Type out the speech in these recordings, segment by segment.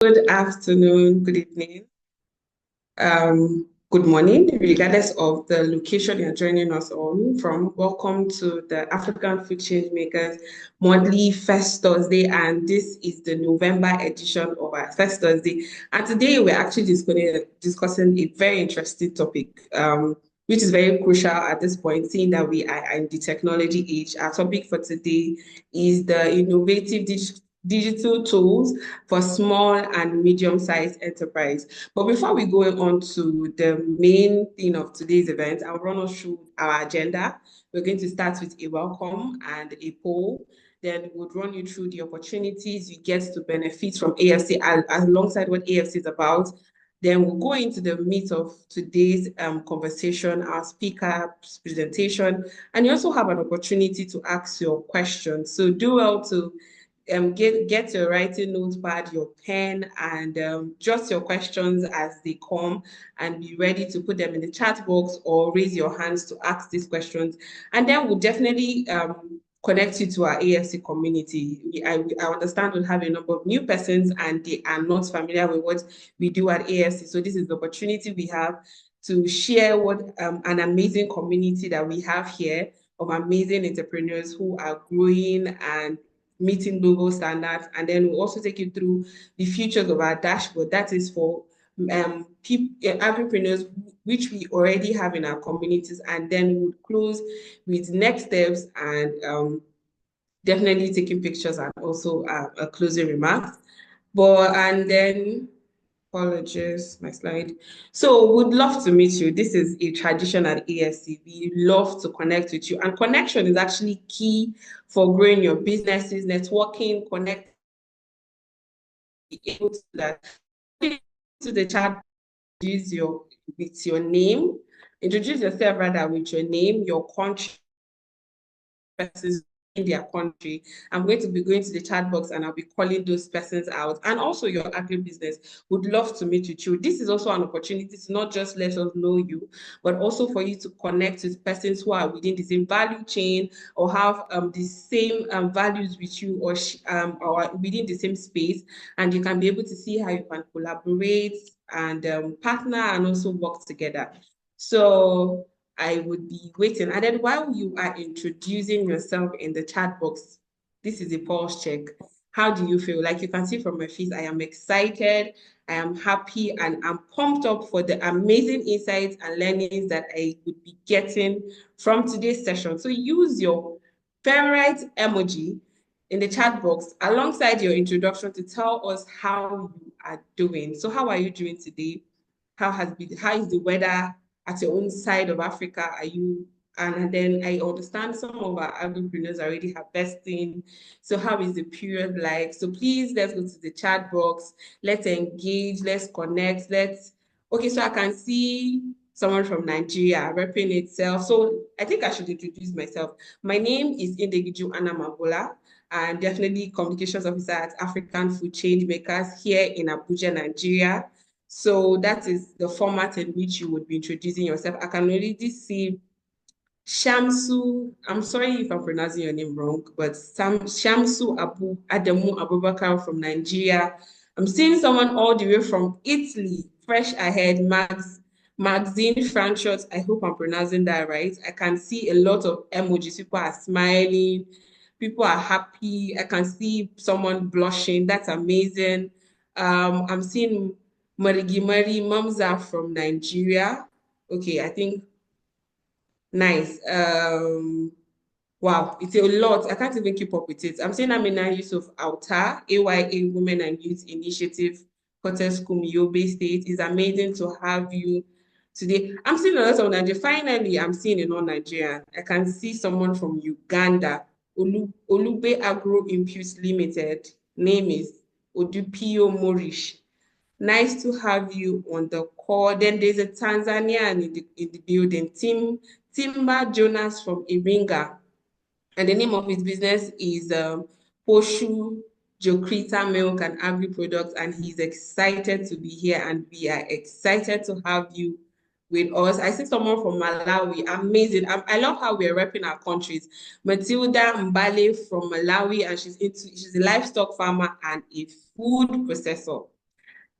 Good afternoon, good evening, good morning, regardless of the location you're joining us on from. Welcome to the African Food Change Makers monthly First Thursday, and this is the November edition of our First Thursday. And today we're actually discussing a very interesting topic, which is very crucial at this point, seeing that we are in the technology age. Our topic for today is the innovative digital tools for small and medium-sized enterprise. But before we go on to the main theme of today's event, I'll run us through our agenda. We're going to start with a welcome and a poll. Then we'll run you through the opportunities you get to benefit from AFC alongside what AFC is about. Then we'll go into the meat of today's conversation, our speaker's presentation, and you also have an opportunity to ask your questions. So do well to get your writing notepad, your pen, and jot your questions as they come, and be ready to put them in the chat box or raise your hands to ask these questions. And then we'll definitely connect you to our AFC community. I understand we'll have a number of new persons and they are not familiar with what we do at AFC. So this is the opportunity we have to share what an amazing community that we have here of amazing entrepreneurs who are growing and meeting global standards. And then we'll also take you through the features of our dashboard. That is for entrepreneurs which we already have in our communities. And then we'll close with next steps and definitely taking pictures and also a closing remarks. And then apologies, my slide. So would love to meet you. This is a tradition at ASC. We love to connect with you. And connection is actually key for growing your businesses, networking, connect, be able to that. To the chat, introduce your name. Introduce yourself rather with your name, your country, persons in their country. I'm going to be going to the chat box and I'll be calling those persons out. And also your agribusiness. Would love to meet with you. This is also an opportunity to not just let us know you, but also for you to connect with persons who are within the same value chain or have the same values with you or within the same space. And you can be able to see how you can collaborate and partner and also work together. So I would be waiting. And then while you are introducing yourself in the chat box, this is a pulse check. How do you feel? Like you can see from my face, I am excited, I am happy, and I'm pumped up for the amazing insights and learnings that I would be getting from today's session. So use your favorite emoji in the chat box alongside your introduction to tell us how you are doing. So how are you doing today? How is the weather at your own side of Africa? Are you and then I understand some of our agripreneurs already harvesting. So how is the period like? So please let's go to the chat box. Let's engage. Let's connect. Okay, so I can see someone from Nigeria repping itself. So I think I should introduce myself. My name is Indegiju Anna Mabola. And definitely communications officer at African Food Change Makers here in Abuja, Nigeria. So that is the format in which you would be introducing yourself. I can already see Shamsu. I'm sorry if I'm pronouncing your name wrong, but Shamsu Adamu Abubakar from Nigeria. I'm seeing someone all the way from Italy, fresh ahead, Maxine Franchot. I hope I'm pronouncing that right. I can see a lot of emojis. People are smiling. People are happy. I can see someone blushing. That's amazing. I'm seeing Marigi Mari Mamza from Nigeria. Okay, I think nice. Wow, it's a lot. I can't even keep up with it. I'm seeing Amina Yusuf Alta, AYA Women and Youth Initiative, Koteskum, Yobe State. It's amazing to have you today. I'm seeing a lot of Nigeria. Finally, I'm seeing a non-Nigerian. I can see someone from Uganda, Olube Agro Impute Limited. Name is Odupio Morish. Nice to have you on the call. Then there's a Tanzanian in the building, Timba Jonas from Iringa. And the name of his business is Poshu Jokrita Milk and Agri Products. And he's excited to be here. And we are excited to have you with us. I see someone from Malawi. Amazing. I love how we're repping our countries. Matilda Mbale from Malawi, and she's a livestock farmer and a food processor.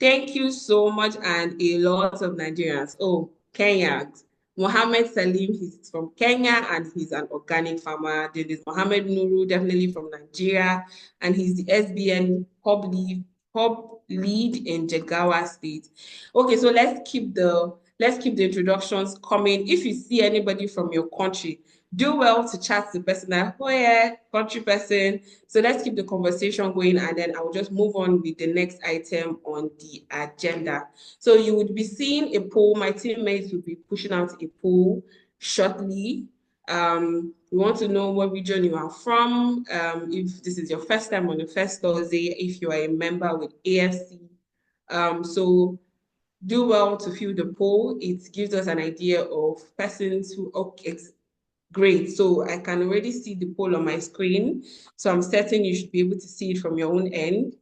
Thank you so much, and a lot of Nigerians. Oh, Kenyans. Mohammed Salim, he's from Kenya and he's an organic farmer. There is Mohammed Nuru, definitely from Nigeria, and he's the SBN hub lead in Jigawa State. Okay, so let's keep the introductions coming. If you see anybody from your country, do well to chat the person like, oh yeah, country person. So let's keep the conversation going, and then I will just move on with the next item on the agenda. So you would be seeing a poll. My teammates will be pushing out a poll shortly. We want to know what region you are from. If this is your first time on the first Thursday, if you are a member with AFC. So do well to fill the poll. It gives us an idea of persons who, okay, great. So I can already see the poll on my screen. So I'm certain you should be able to see it from your own end.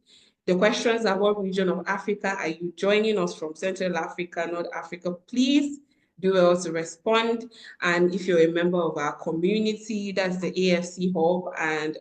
The questions are: what region of Africa are you joining us from? Central Africa, North Africa? Please do well to respond. And if you're a member of our community, that's the AFC Hub, and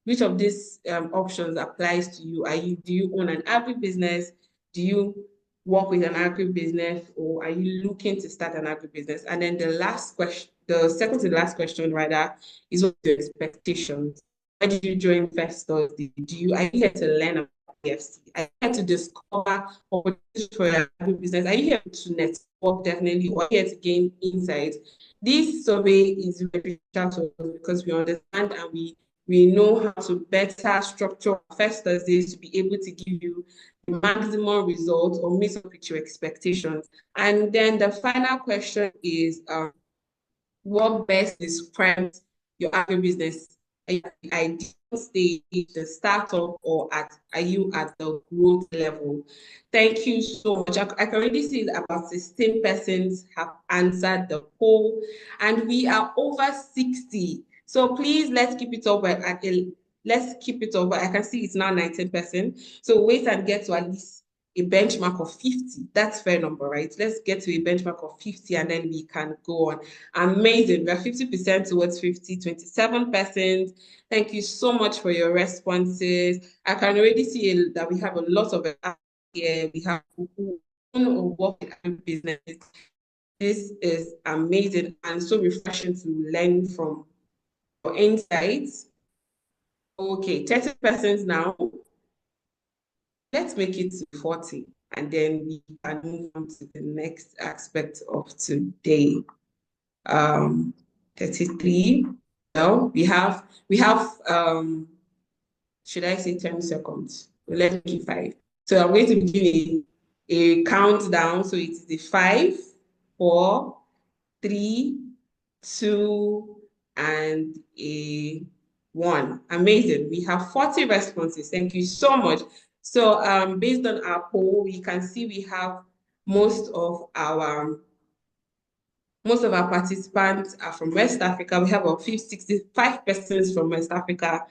which of these options applies to you? Do you own an agribusiness? Do you work with an agribusiness, or are you looking to start an agribusiness? And then the last question, the second to the last question rather, is what your expectations? Why did you join First Thursday? Are you here to learn about AFC? Are you here to discover opportunities for your agribusiness? Are you here to network definitely, or are you here to gain insights? This survey is very beneficial to us because we understand and we know how to better structure First Thursdays to be able to give you the maximum results or meet up with your expectations. And then the final question is, what best describes your agribusiness? Are you at the ideal stage, the startup, or are you at the growth level? Thank you so much. I can already see that about 16 persons have answered the poll, and we are over 60. So please let's keep it up let's keep it up. I can see it's now 19%. So wait and get to at least a benchmark of 50. That's fair number, right? Let's get to a benchmark of 50 and then we can go on. Amazing. We are 50% towards 50, 27%. Thank you so much for your responses. I can already see that we have a lot of here. We have people who work in businesses. This is amazing and so refreshing to learn from your insights. Okay, 30% now. Let's make it to 40 and then we can move on to the next aspect of today. 33. Well, we have should I say 10 seconds? Let me give 5. So I'm going to be doing a countdown. So it is the 5, 4, 3, 2, and a 1. Amazing. We have 40 responses. Thank you so much. So based on our poll, we can see we have most of our participants are from West Africa. We have about 65 persons from West Africa,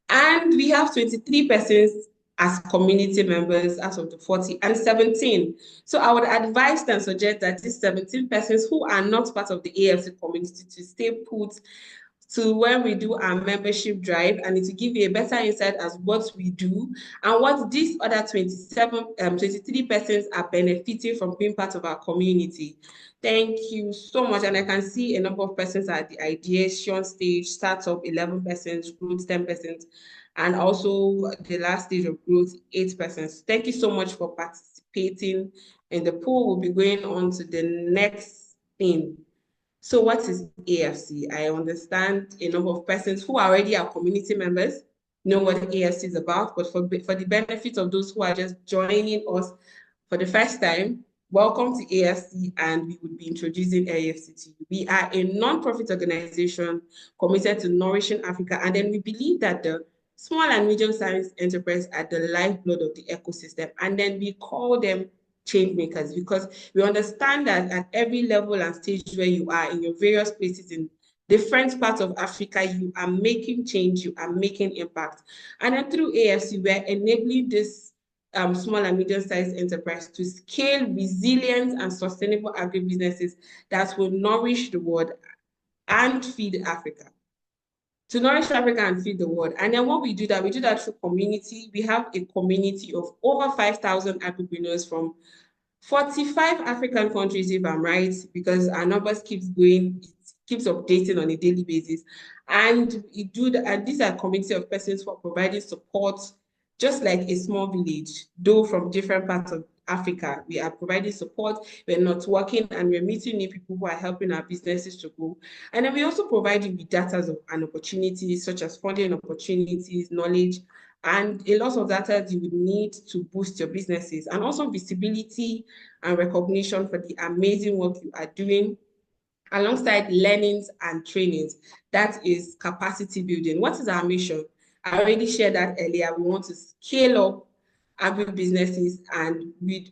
and we have 23 persons as community members out of the 40 and 17. So I would advise and suggest that these 17 persons who are not part of the AFC community to stay put to when we do our membership drive, and to give you a better insight as what we do and what these other 23 persons are benefiting from being part of our community. Thank you so much. And I can see a number of persons at the ideation stage, startup 11%, growth 10%, and also the last stage of growth 8%. Thank you so much for participating in the poll. We'll be going on to the next thing. So what is AFC? I understand a number of persons who already are community members know what AFC is about, but for the benefit of those who are just joining us for the first time, welcome to AFC, and we would be introducing AFC to you. We are a non-profit organization committed to nourishing Africa, and then we believe that the small and medium-sized enterprise are the lifeblood of the ecosystem, and then we call them change makers because we understand that at every level and stage where you are in your various places in different parts of Africa, you are making change, you are making impact. And then through AFC, we're enabling this small and medium-sized enterprise to scale resilient and sustainable agribusinesses that will nourish the world and feed Africa. to nourish Africa and feed the world. And then what we do that through community. We have a community of over 5,000 agripreneurs from 45 African countries, if I'm right, because our numbers keeps going, it keeps updating on a daily basis. And we do that, and these are a community of persons who are providing support, just like a small village, though from different parts of Africa. We are providing support, we're not working, and we're meeting new people who are helping our businesses to grow. And then we also provide you with data and opportunities, such as funding opportunities, knowledge, and a lot of data you would need to boost your businesses, and also visibility and recognition for the amazing work you are doing, alongside learnings and trainings. That is capacity building. What is our mission? I already shared that earlier. We want to scale up agribusinesses, and we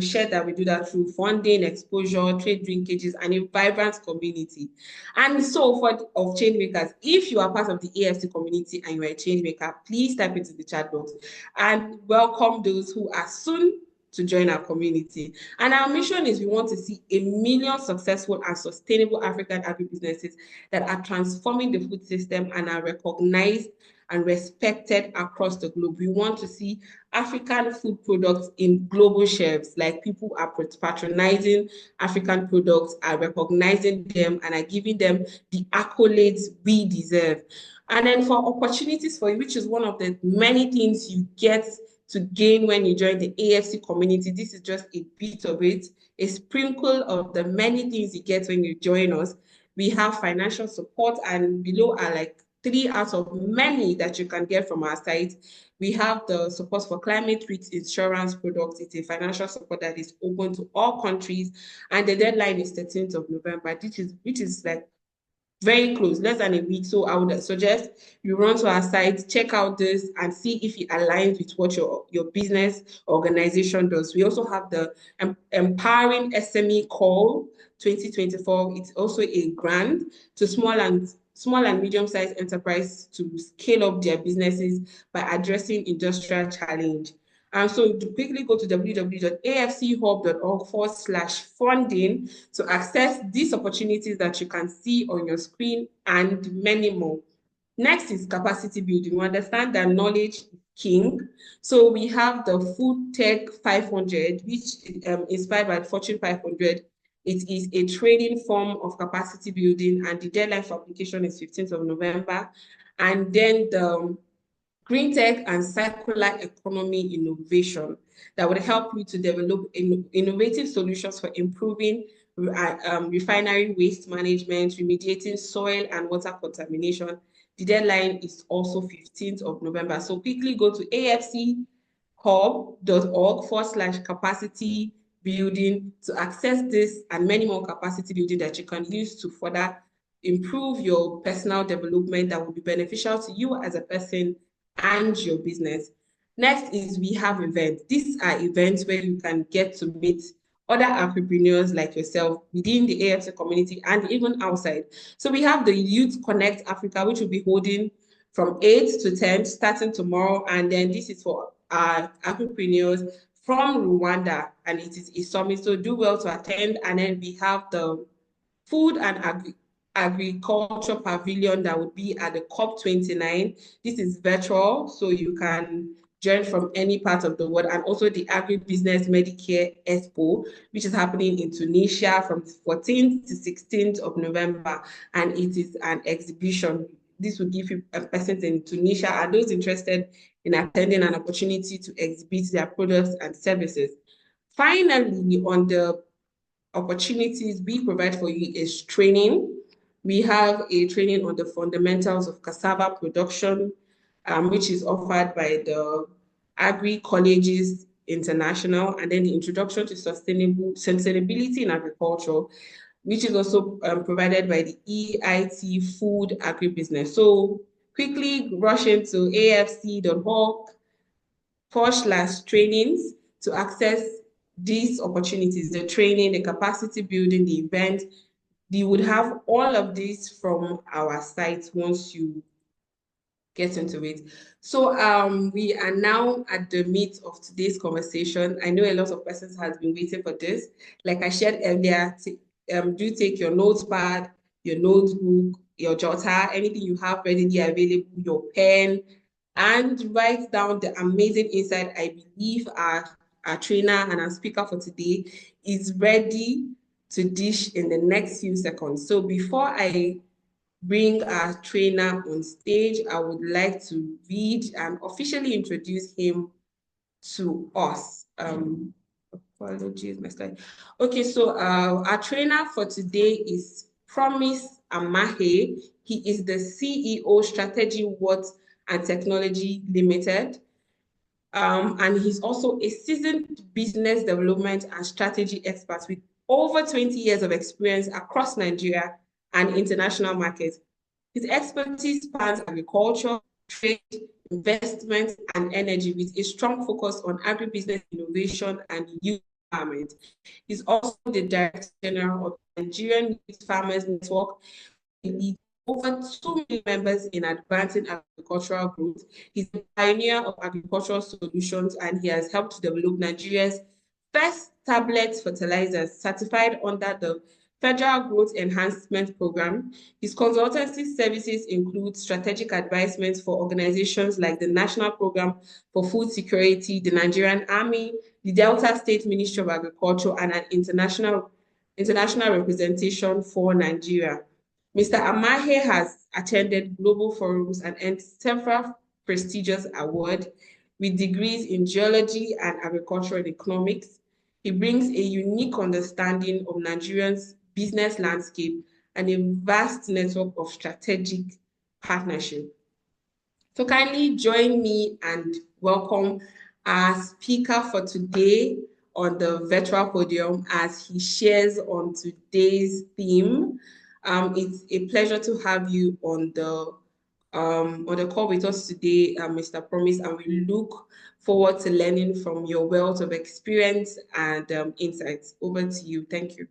shared that we do that through funding, exposure, trade linkages, and a vibrant community. And so for of change makers, if you are part of the AFC community and you are a change maker, please type into the chat box and welcome those who are soon to join our community. And our mission is we want to see 1 million successful and sustainable African agribusinesses that are transforming the food system and are recognized and respected across the globe. We want to see African food products in global shelves, like people are patronizing African products, are recognizing them, and are giving them the accolades we deserve. And then for opportunities for you, which is one of the many things you get to gain when you join the AFC community. This is just a bit of it, a sprinkle of the many things you get when you join us. We have financial support, and below are like 3 out of many that you can get from our site. We have the support for climate risk insurance products. It's a financial support that is open to all countries, and the deadline is 13th of November, which is like very close, less than a week. So I would suggest you run to our site, check out this, and see if it aligns with what your business organization does. We also have the Empowering SME Call 2024. It's also a grant to small and medium-sized enterprise to scale up their businesses by addressing industrial challenge. And so to quickly go to www.afchub.org/funding to access these opportunities that you can see on your screen and many more. Next is capacity building. We understand that knowledge is king. So we have the Food Tech 500, which inspired by Fortune 500. It is a training form of capacity building, and the deadline for application is 15th of November. And then the Green Tech and Circular Economy Innovation that would help you to develop innovative solutions for improving refinery waste management, remediating soil and water contamination. The deadline is also 15th of November. So quickly go to afchub.org/capacity building to access this and many more capacity building that you can use to further improve your personal development that will be beneficial to you as a person and your business. Next is we have events. These are events where you can get to meet other entrepreneurs like yourself within the AFC community and even outside. So we have the Youth Connect Africa, which will be holding from 8 to 10 starting tomorrow. And then this is for our entrepreneurs from Rwanda, and it is a summit. So do well to attend. And then we have the Food and Agriculture Pavilion that would be at the COP29. This is virtual, so you can join from any part of the world, and also the Agribusiness Medicare Expo, which is happening in Tunisia from 14th to 16th of November, and it is an exhibition. This will give you persons in Tunisia and those interested in attending an opportunity to exhibit their products and services. Finally, on the opportunities we provide for you is training. We have a training on the fundamentals of cassava production, which is offered by the Agri Colleges International, and then the Introduction to Sustainability in Agriculture, which is also provided by the EIT Food Agribusiness. So quickly rush into afc.org/trainings to access these opportunities, the training, the capacity building, the event. You would have all of this from our site once you get into it. So we are now at the meat of today's conversation. I know a lot of persons has been waiting for this. Like I shared earlier, do take your notepad, your notebook, your jotter, anything you have readily available, your pen, and write down the amazing insight. I believe our trainer and our speaker for today is ready to dish in the next few seconds. So before I bring our trainer on stage, I would like to read and officially introduce him to us. Apologies, my slide. Okay, so our trainer for today is Promise Amahe. He is the CEO, Strategy, What and Technology Limited. And he's also a seasoned business development and strategy expert with over 20 years of experience across Nigeria and international markets. His expertise spans agriculture, trade, investment, and energy with a strong focus on agribusiness innovation and youth empowerment. He's also the Director General of the Nigerian Youth Farmers Network. He leads over 2 million members in advancing agricultural growth. He's a pioneer of agricultural solutions, and he has helped to develop Nigeria's first tablet fertilizers certified under the Federal Growth Enhancement Program. His consultancy services include strategic advisements for organizations like the National Program for Food Security, the Nigerian Army, the Delta State Ministry of Agriculture, and an international representation for Nigeria. Mr. Amahe has attended global forums and earned several prestigious awards with degrees in geology and agricultural economics. He brings a unique understanding of Nigerians' business landscape and a vast network of strategic partnership. So kindly join me and welcome our speaker for today on the virtual podium as he shares on today's theme. It's a pleasure to have you on the call with us today, Mr. Promise, and we look forward to learning from your wealth of experience and insights. Over to you. Thank you.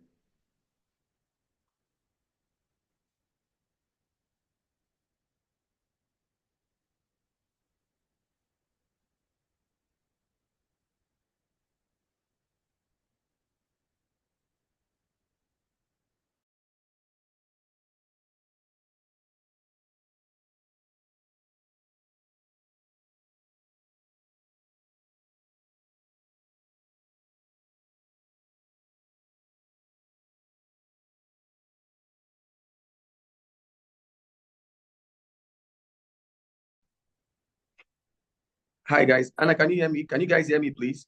Hi, guys. Anna, can you hear me? Can you guys hear me, please?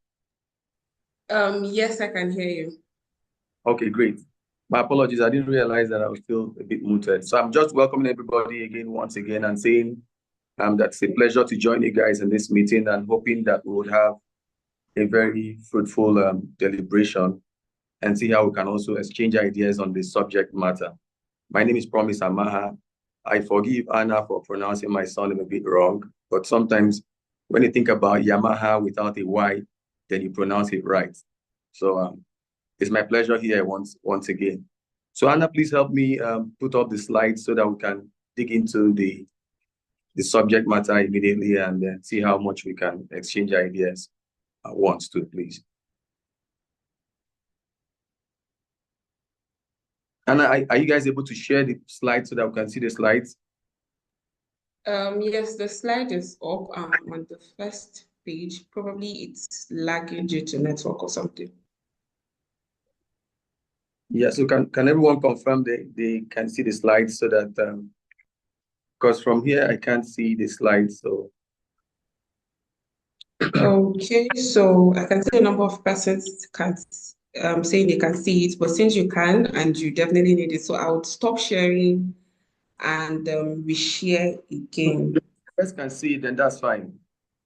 Yes, I can hear you. Okay, great. My apologies. I didn't realize that I was still a bit muted. So I'm just welcoming everybody again, once again, and saying that's a pleasure to join you guys in this meeting and hoping that we would have a very fruitful deliberation and see how we can also exchange ideas on the subject matter. My name is Promise Amaha. I forgive Anna for pronouncing my surname a bit wrong, but sometimes when you think about Yamaha without a Y, then you pronounce it right. So it's my pleasure here once again. So Anna, please help me put up the slides so that we can dig into the subject matter immediately and then see how much we can exchange ideas at once too, please. Anna, are you guys able to share the slides so that we can see the slides? Yes, the slide is up on the first page. Probably it's lagging due to network or something. Yeah, so can everyone confirm they can see the slides so that because from here I can't see the slides, so okay, so I can see a number of persons can saying they can see it, but since you can and you definitely need it, so I would stop sharing and we share again. if you guys can see it, then that's fine.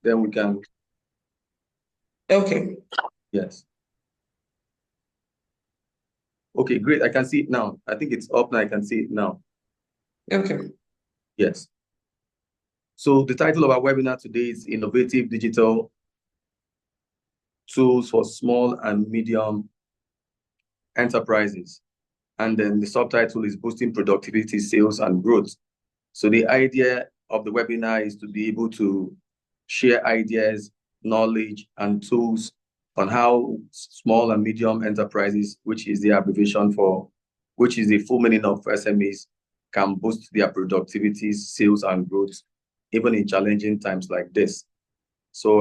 Then we can. Okay. Yes. Okay, great. I can see it now. I think it's up now. I can see it now. Okay. Yes. So the title of our webinar today is Innovative Digital Tools for Small and Medium Enterprises. And then the subtitle is Boosting Productivity, Sales, and Growth. So the idea of the webinar is to be able to share ideas, knowledge, and tools on how small and medium enterprises, which is the abbreviation for, which is the full meaning of SMEs, can boost their productivity, sales, and growth, even in challenging times like this. So,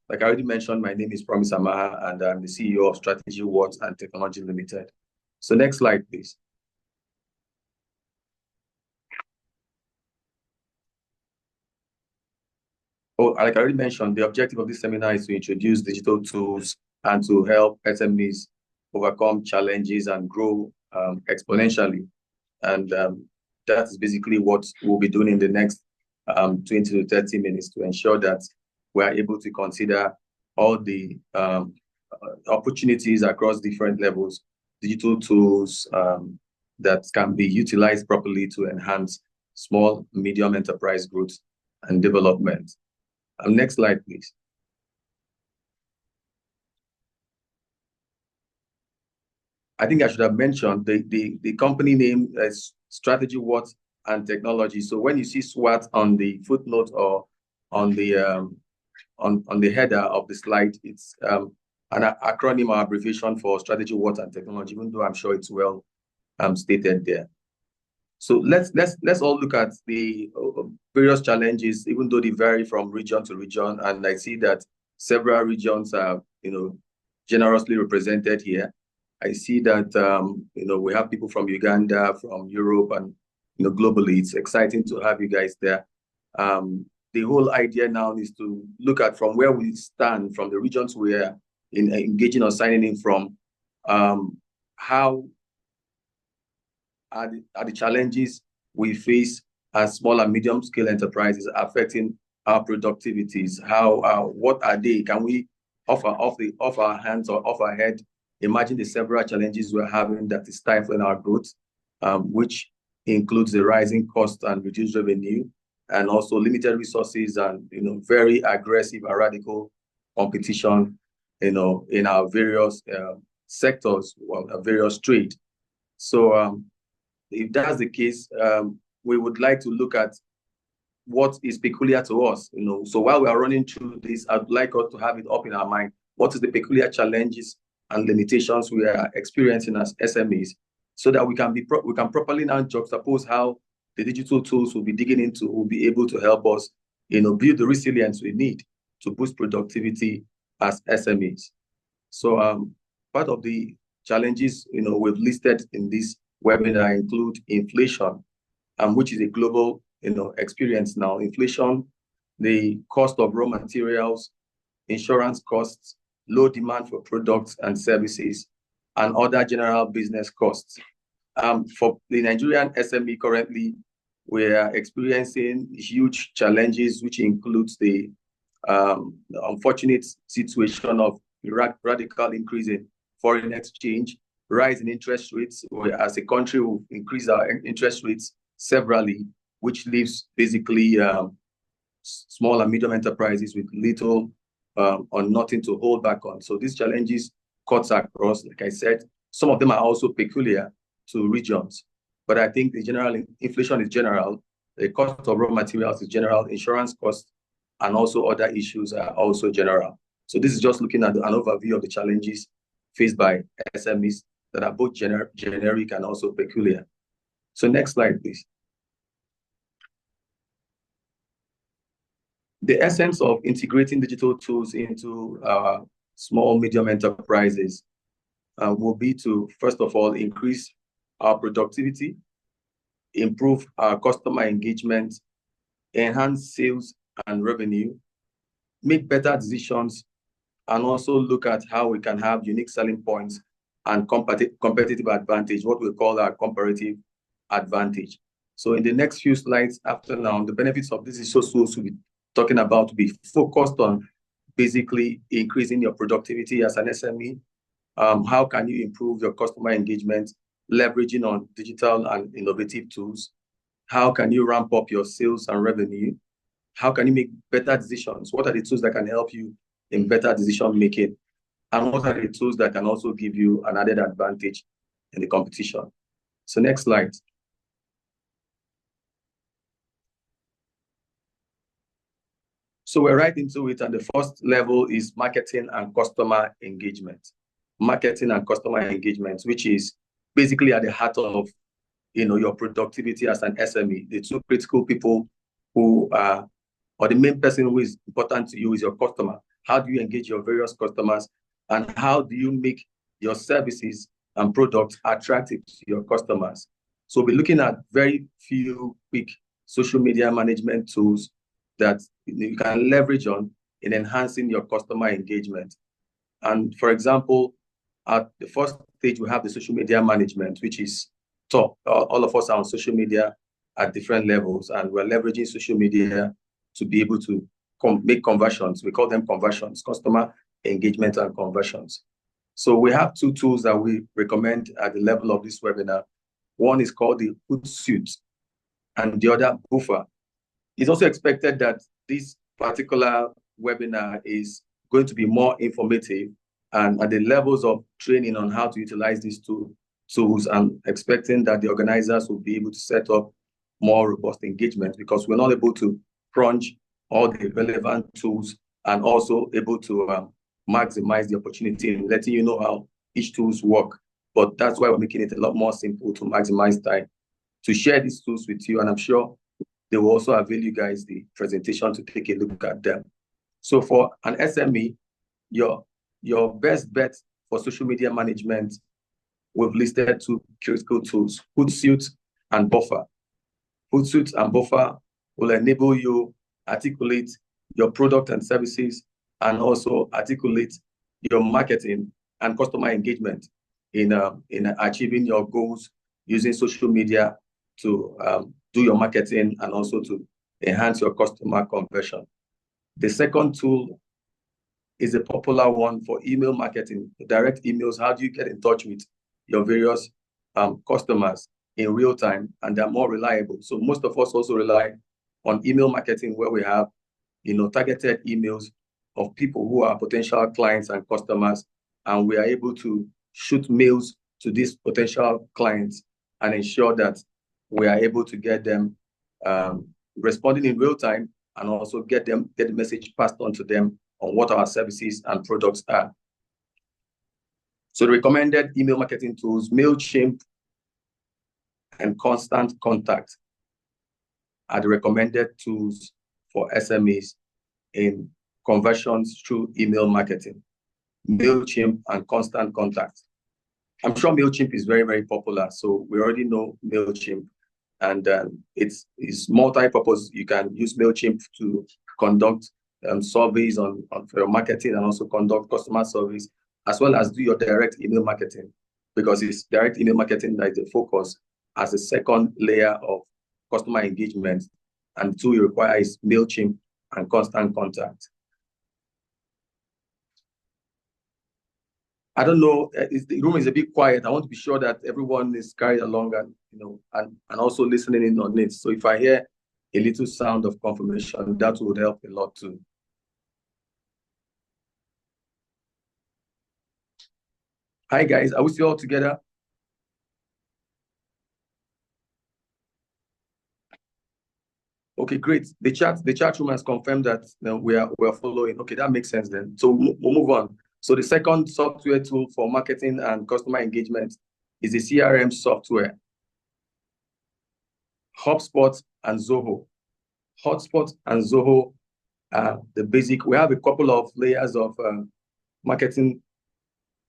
like I already mentioned, my name is Promise Amaha, and I'm the CEO of Strategy Words and Technology Limited. So next slide, please. Oh, like I already mentioned, the objective of this seminar is to introduce digital tools and to help SMEs overcome challenges and grow exponentially. And that is basically what we'll be doing in the next 20 to 30 minutes to ensure that we are able to consider all the opportunities across different levels, digital tools that can be utilized properly to enhance small, medium enterprise growth and development. Next slide, please. I think I should have mentioned the company name is Strategy Words and Technology. So when you see SWAT on the footnote or on the header of the slide, it's an acronym or abbreviation for Strategy Words and Technology, even though I'm sure it's well stated there. So let's all look at the various challenges, even though they vary from region to region. And I see that several regions are, generously represented here. I see that, we have people from Uganda, from Europe, and, globally. It's exciting to have you guys there. The whole idea now is to look at from where we stand, from the regions we are engaging or signing in from, how are the challenges we face as small and medium scale enterprises affecting our productivities? What are they? Can we off our hands or off our head imagine the several challenges we're having that is stifling our growth, which includes the rising cost and reduced revenue, and also limited resources and very aggressive and radical competition, in our various sectors, various trade. So if that's the case, we would like to look at what is peculiar to us. So while we are running through this, I'd like us to have it up in our mind. What is the peculiar challenges and limitations we are experiencing as SMEs, so that we can properly now juxtapose how the digital tools will be able to help us, build the resilience we need to boost productivity as SMEs. So part of the challenges, we've listed in this webinar include inflation, which is a global, experience now. Inflation, the cost of raw materials, insurance costs, low demand for products and services, and other general business costs. For the Nigerian SME currently, we are experiencing huge challenges, which includes the unfortunate situation of radical increase in foreign exchange, rise in interest rates. As a country, we've increased our interest rates severally, which leaves basically small and medium enterprises with little or nothing to hold back on. So these challenges cuts across, like I said. Some of them are also peculiar to regions, but I think the general inflation is general. The cost of raw materials is general. Insurance costs and also other issues are also general. So this is just looking at an overview of the challenges faced by SMEs that are both generic and also peculiar. So next slide, please. The essence of integrating digital tools into small, medium enterprises will be to, first of all, increase our productivity, improve our customer engagement, enhance sales and revenue, make better decisions, and also look at how we can have unique selling points and competitive advantage, what we call our comparative advantage. So in the next few slides after now, the benefits of this digital tools we'll be talking about to be focused on basically increasing your productivity as an SME. How can you improve your customer engagement, leveraging on digital and innovative tools? How can you ramp up your sales and revenue? How can you make better decisions? What are the tools that can help you in better decision making? And what are the tools that can also give you an added advantage in the competition? So next slide. So we're right into it, and the first level is marketing and customer engagement. Marketing and customer engagement, which is basically at the heart of your productivity as an SME. The two critical people who are, or the main person who is important to you is your customer. How do you engage your various customers, and how do you make your services and products attractive to your customers? So we're looking at very few quick social media management tools that you can leverage on in enhancing your customer engagement. And for example, at the first stage, we have the social media management, which is top. All of us are on social media at different levels, and we're leveraging social media to be able to make conversions. We call them conversions, customer engagement and conversions. So we have two tools that we recommend at the level of this webinar. One is called the Hootsuite, and the other Buffer. It's also expected that this particular webinar is going to be more informative, and at the levels of training on how to utilize these two tools, I'm expecting that the organizers will be able to set up more robust engagement, because we're not able to crunch all the relevant tools and also able to maximize the opportunity in letting you know how each tools work. But that's why we're making it a lot more simple to maximize time to share these tools with you, and I'm sure they will also avail you guys the presentation to take a look at them. So for an SME, your best bet for social media management, we've listed two critical tools, Hootsuite and Buffer. Hootsuite and Buffer will enable you articulate your product and services, and also articulate your marketing and customer engagement in achieving your goals using social media to do your marketing and also to enhance your customer conversion. The second tool is a popular one for email marketing, direct emails. How do you get in touch with your various customers in real time, and they're more reliable? So most of us also rely on email marketing, where we have targeted emails of people who are potential clients and customers, and we are able to shoot mails to these potential clients and ensure that we are able to get them responding in real time, and also get the message passed on to them on what our services and products are. So the recommended email marketing tools, MailChimp and Constant Contact, are the recommended tools for SMEs in conversions through email marketing. MailChimp and Constant Contact. I'm sure MailChimp is very, very popular. So we already know MailChimp, and it's multi-purpose. You can use MailChimp to conduct surveys on for your marketing, and also conduct customer surveys, as well as do your direct email marketing, because it's direct email marketing that is the focus as a second layer of customer engagement. And the tool you require is MailChimp and Constant Contact. I don't know, the room is a bit quiet. I want to be sure that everyone is carried along and and also listening in on it. So if I hear a little sound of confirmation, that would help a lot too. Hi guys, are we still all together? Okay, great. The chat room has confirmed that we are following. Okay, that makes sense then. So we'll move on. So the second software tool for marketing and customer engagement is the CRM software, HubSpot and Zoho. HubSpot and Zoho are the basic. We have a couple of layers of marketing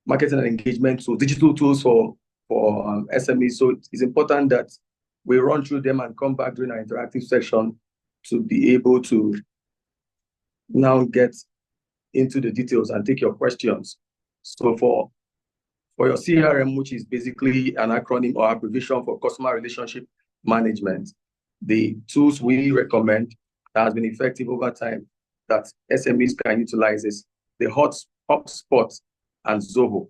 and engagement, so digital tools for SMEs. So it's important that we run through them and come back during our interactive section to be able to now get into the details and take your questions. So for your CRM, which is basically an acronym or abbreviation for customer relationship management, the tools we recommend that has been effective over time that SMEs can utilize is the HubSpot and Zoho.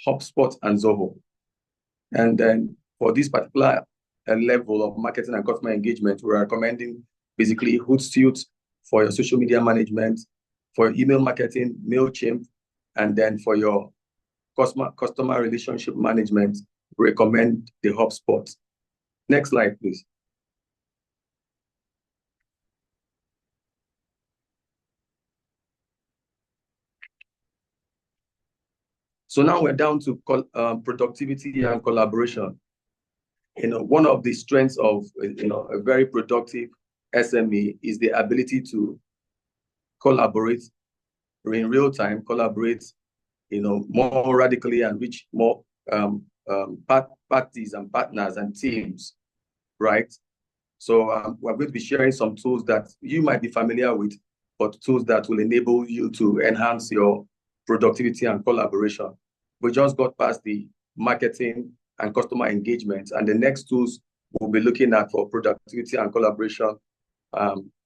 HubSpot and Zoho. And then for this particular level of marketing and customer engagement, we're recommending basically Hootsuite for your social media management, for email marketing, MailChimp, and then for your customer relationship management, we recommend the HubSpot. Next slide, please. So now we're down to productivity and collaboration. One of the strengths of a very productive SME is the ability to collaborate in real time, collaborate, more radically and reach more parties and partners and teams, right? So we're going to be sharing some tools that you might be familiar with, but tools that will enable you to enhance your productivity and collaboration. We just got past the marketing and customer engagement, and the next tools we'll be looking at for productivity and collaboration.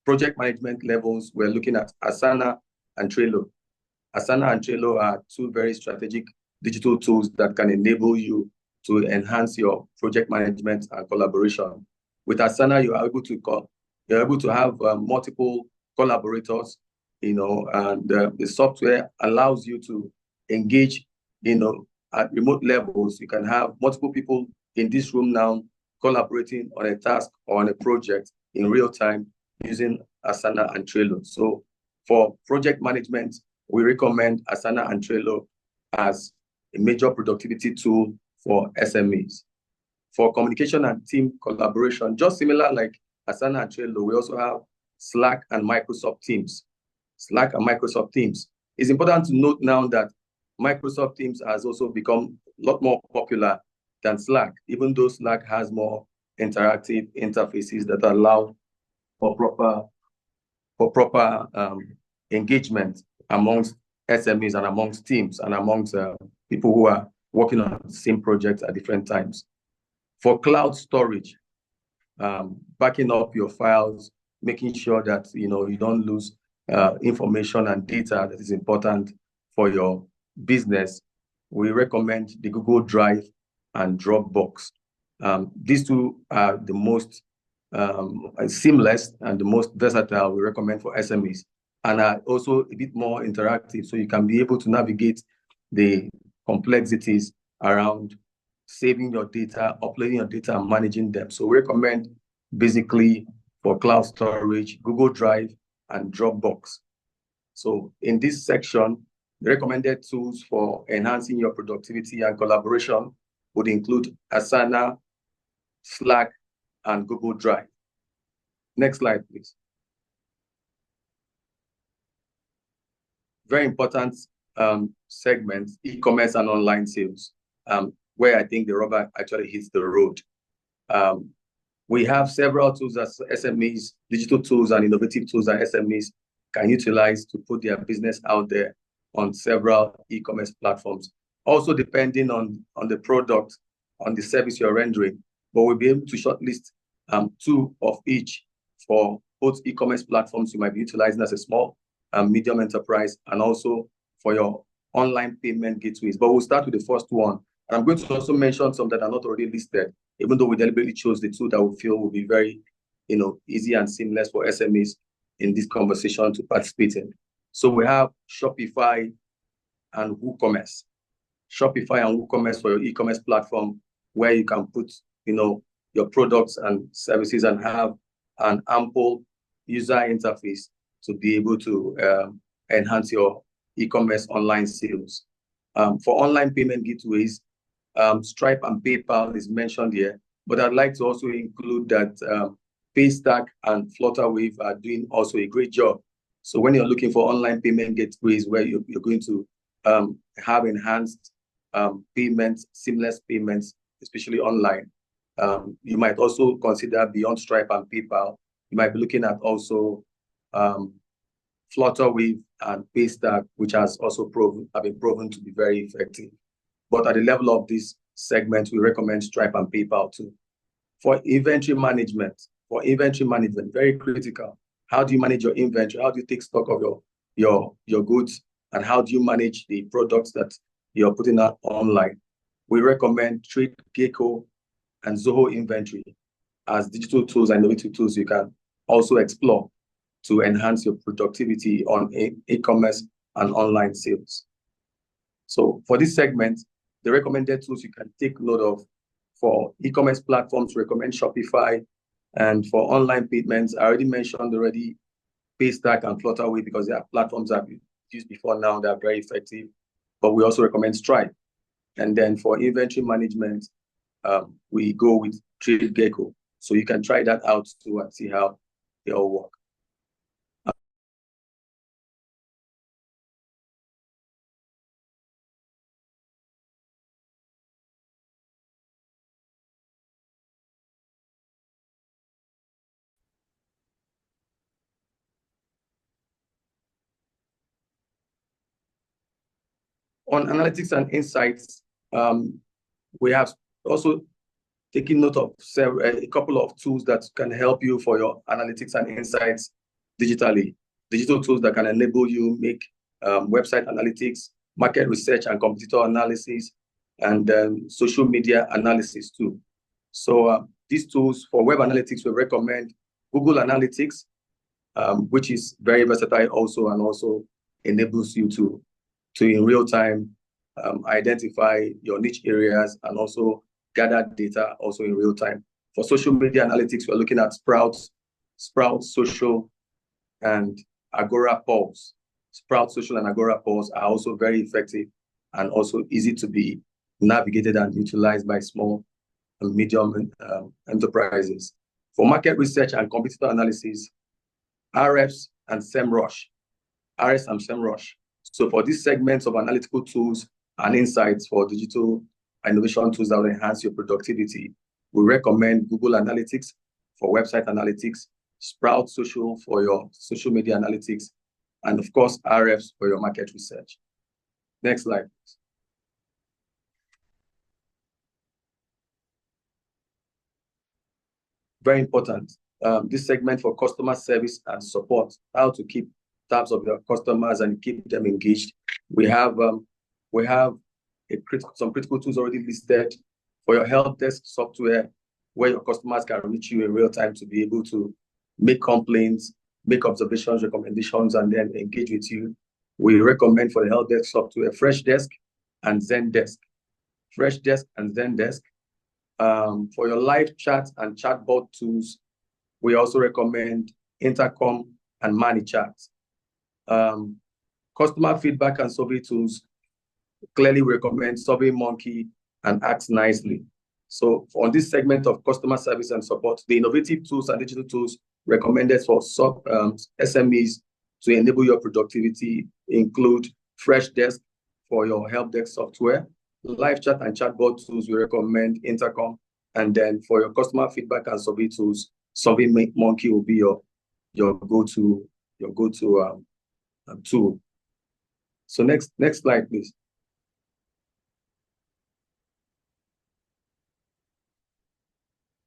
Project management levels, we're looking at Asana and Trello. Asana and Trello are two very strategic digital tools that can enable you to enhance your project management and collaboration. With Asana, you're able to have multiple collaborators, and the software allows you to engage, at remote levels. You can have multiple people in this room now collaborating on a task or on a project in real time using Asana and Trello. So for project management, we recommend Asana and Trello as a major productivity tool for SMEs. For communication and team collaboration, just similar like Asana and Trello, we also have Slack and Microsoft Teams. Slack and Microsoft Teams. It's important to note now that Microsoft Teams has also become a lot more popular than Slack, even though Slack has more interactive interfaces that allow for proper engagement amongst SMEs and amongst teams and amongst people who are working on the same projects at different times. For cloud storage, backing up your files, making sure that you don't lose information and data that is important for your business, we recommend the Google Drive and Dropbox. These two are the most seamless and the most versatile we recommend for SMEs, and are also a bit more interactive, so you can be able to navigate the complexities around saving your data, uploading your data, and managing them. So we recommend basically for cloud storage, Google Drive and Dropbox. So in this section, the recommended tools for enhancing your productivity and collaboration would include Asana, Slack, and Google Drive. Next slide, please. Very important segment, e-commerce and online sales, where I think the rubber actually hits the road. We have several tools as SMEs, digital tools and innovative tools that SMEs can utilize to put their business out there on several e-commerce platforms. Also depending on the product, on the service you're rendering, but we'll be able to shortlist two of each for both e-commerce platforms you might be utilizing as a small and medium enterprise, and also for your online payment gateways. But we'll start with the first one. And I'm going to also mention some that are not already listed, even though we deliberately chose the two that we feel will be very, easy and seamless for SMEs in this conversation to participate in. So we have Shopify and WooCommerce. Shopify and WooCommerce for your e-commerce platform, where you can put, your products and services and have an ample user interface to be able to enhance your e-commerce online sales. For online payment gateways, Stripe and PayPal is mentioned here, but I'd like to also include that Paystack and Flutterwave are doing also a great job. So when you're looking for online payment gateways where you're going to have enhanced payments, seamless payments, especially online, you might also consider beyond Stripe and PayPal. You might be looking at also Flutterwave and Paystack, which has also been proven to be very effective. But at the level of this segment, we recommend Stripe and PayPal too. For inventory management, very critical. How do you manage your inventory? How do you take stock of your goods? And how do you manage the products that you're putting out online? We recommend TradeGecko and Zoho Inventory as digital tools and innovative tools you can also explore to enhance your productivity on e-commerce and online sales. So for this segment, the recommended tools you can take note of for e-commerce platforms, recommend Shopify, and for online payments, I already mentioned Paystack and Flutterwave because they are platforms I've used before now that are very effective, but we also recommend Stripe. And then for inventory management, we go with Trade Gecko. So you can try that out too and see how they all work. On analytics and insights, we have also taken note of a couple of tools that can help you for your analytics and insights digitally. Digital tools that can enable you make website analytics, market research and competitor analysis, and social media analysis too. So these tools for web analytics, we recommend Google Analytics, which is very versatile also and also enables you to in real time identify your niche areas and also gather data also in real time. For social media analytics, we're looking at Sprout Social, and Agora Pulse. Sprout Social and Agora Pulse are also very effective and also easy to be navigated and utilized by small and medium enterprises. For market research and competitor analysis, RS and SEMrush. So for these segments of analytical tools and insights for digital innovation tools that will enhance your productivity, we recommend Google Analytics for website analytics, Sprout Social for your social media analytics, and of course, RFs for your market research. Next slide, please. Very important. This segment for customer service and support, how to keep tabs of your customers and keep them engaged. We have some critical tools already listed for your help desk software, where your customers can reach you in real time to be able to make complaints, make observations, recommendations, and then engage with you. We recommend for the help desk software, Freshdesk and Zendesk. Freshdesk and Zendesk. For your live chat and chatbot tools, we also recommend Intercom and ManyChat. Customer feedback and survey tools, clearly we recommend SurveyMonkey and Act Nicely. So on this segment of customer service and support, the innovative tools and digital tools recommended for SMEs to enable your productivity include Freshdesk for your help desk software, live chat and chatbot tools, we recommend Intercom, and then for your customer feedback and survey tools, SurveyMonkey will be your go-to tool. So next slide, please.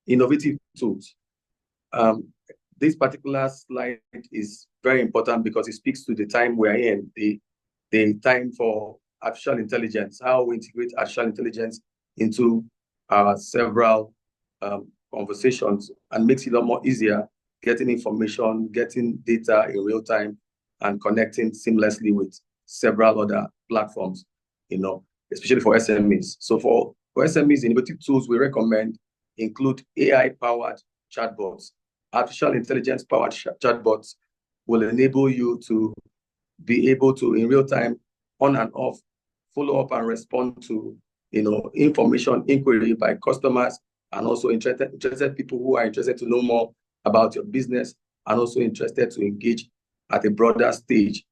Innovative tools. This particular slide is very important because it speaks to the time we're in, the time for artificial intelligence, how we integrate artificial intelligence into our several conversations, and makes it a lot more easier getting information, getting data in real time, and connecting seamlessly with several other platforms, especially for SMEs. So for SMEs, innovative tools we recommend include AI-powered chatbots. Artificial intelligence-powered chatbots will enable you to be able to, in real time, on and off, follow up and respond to, information inquiry by customers and also interested people who are interested to know more about your business and also interested to engage at a broader stage,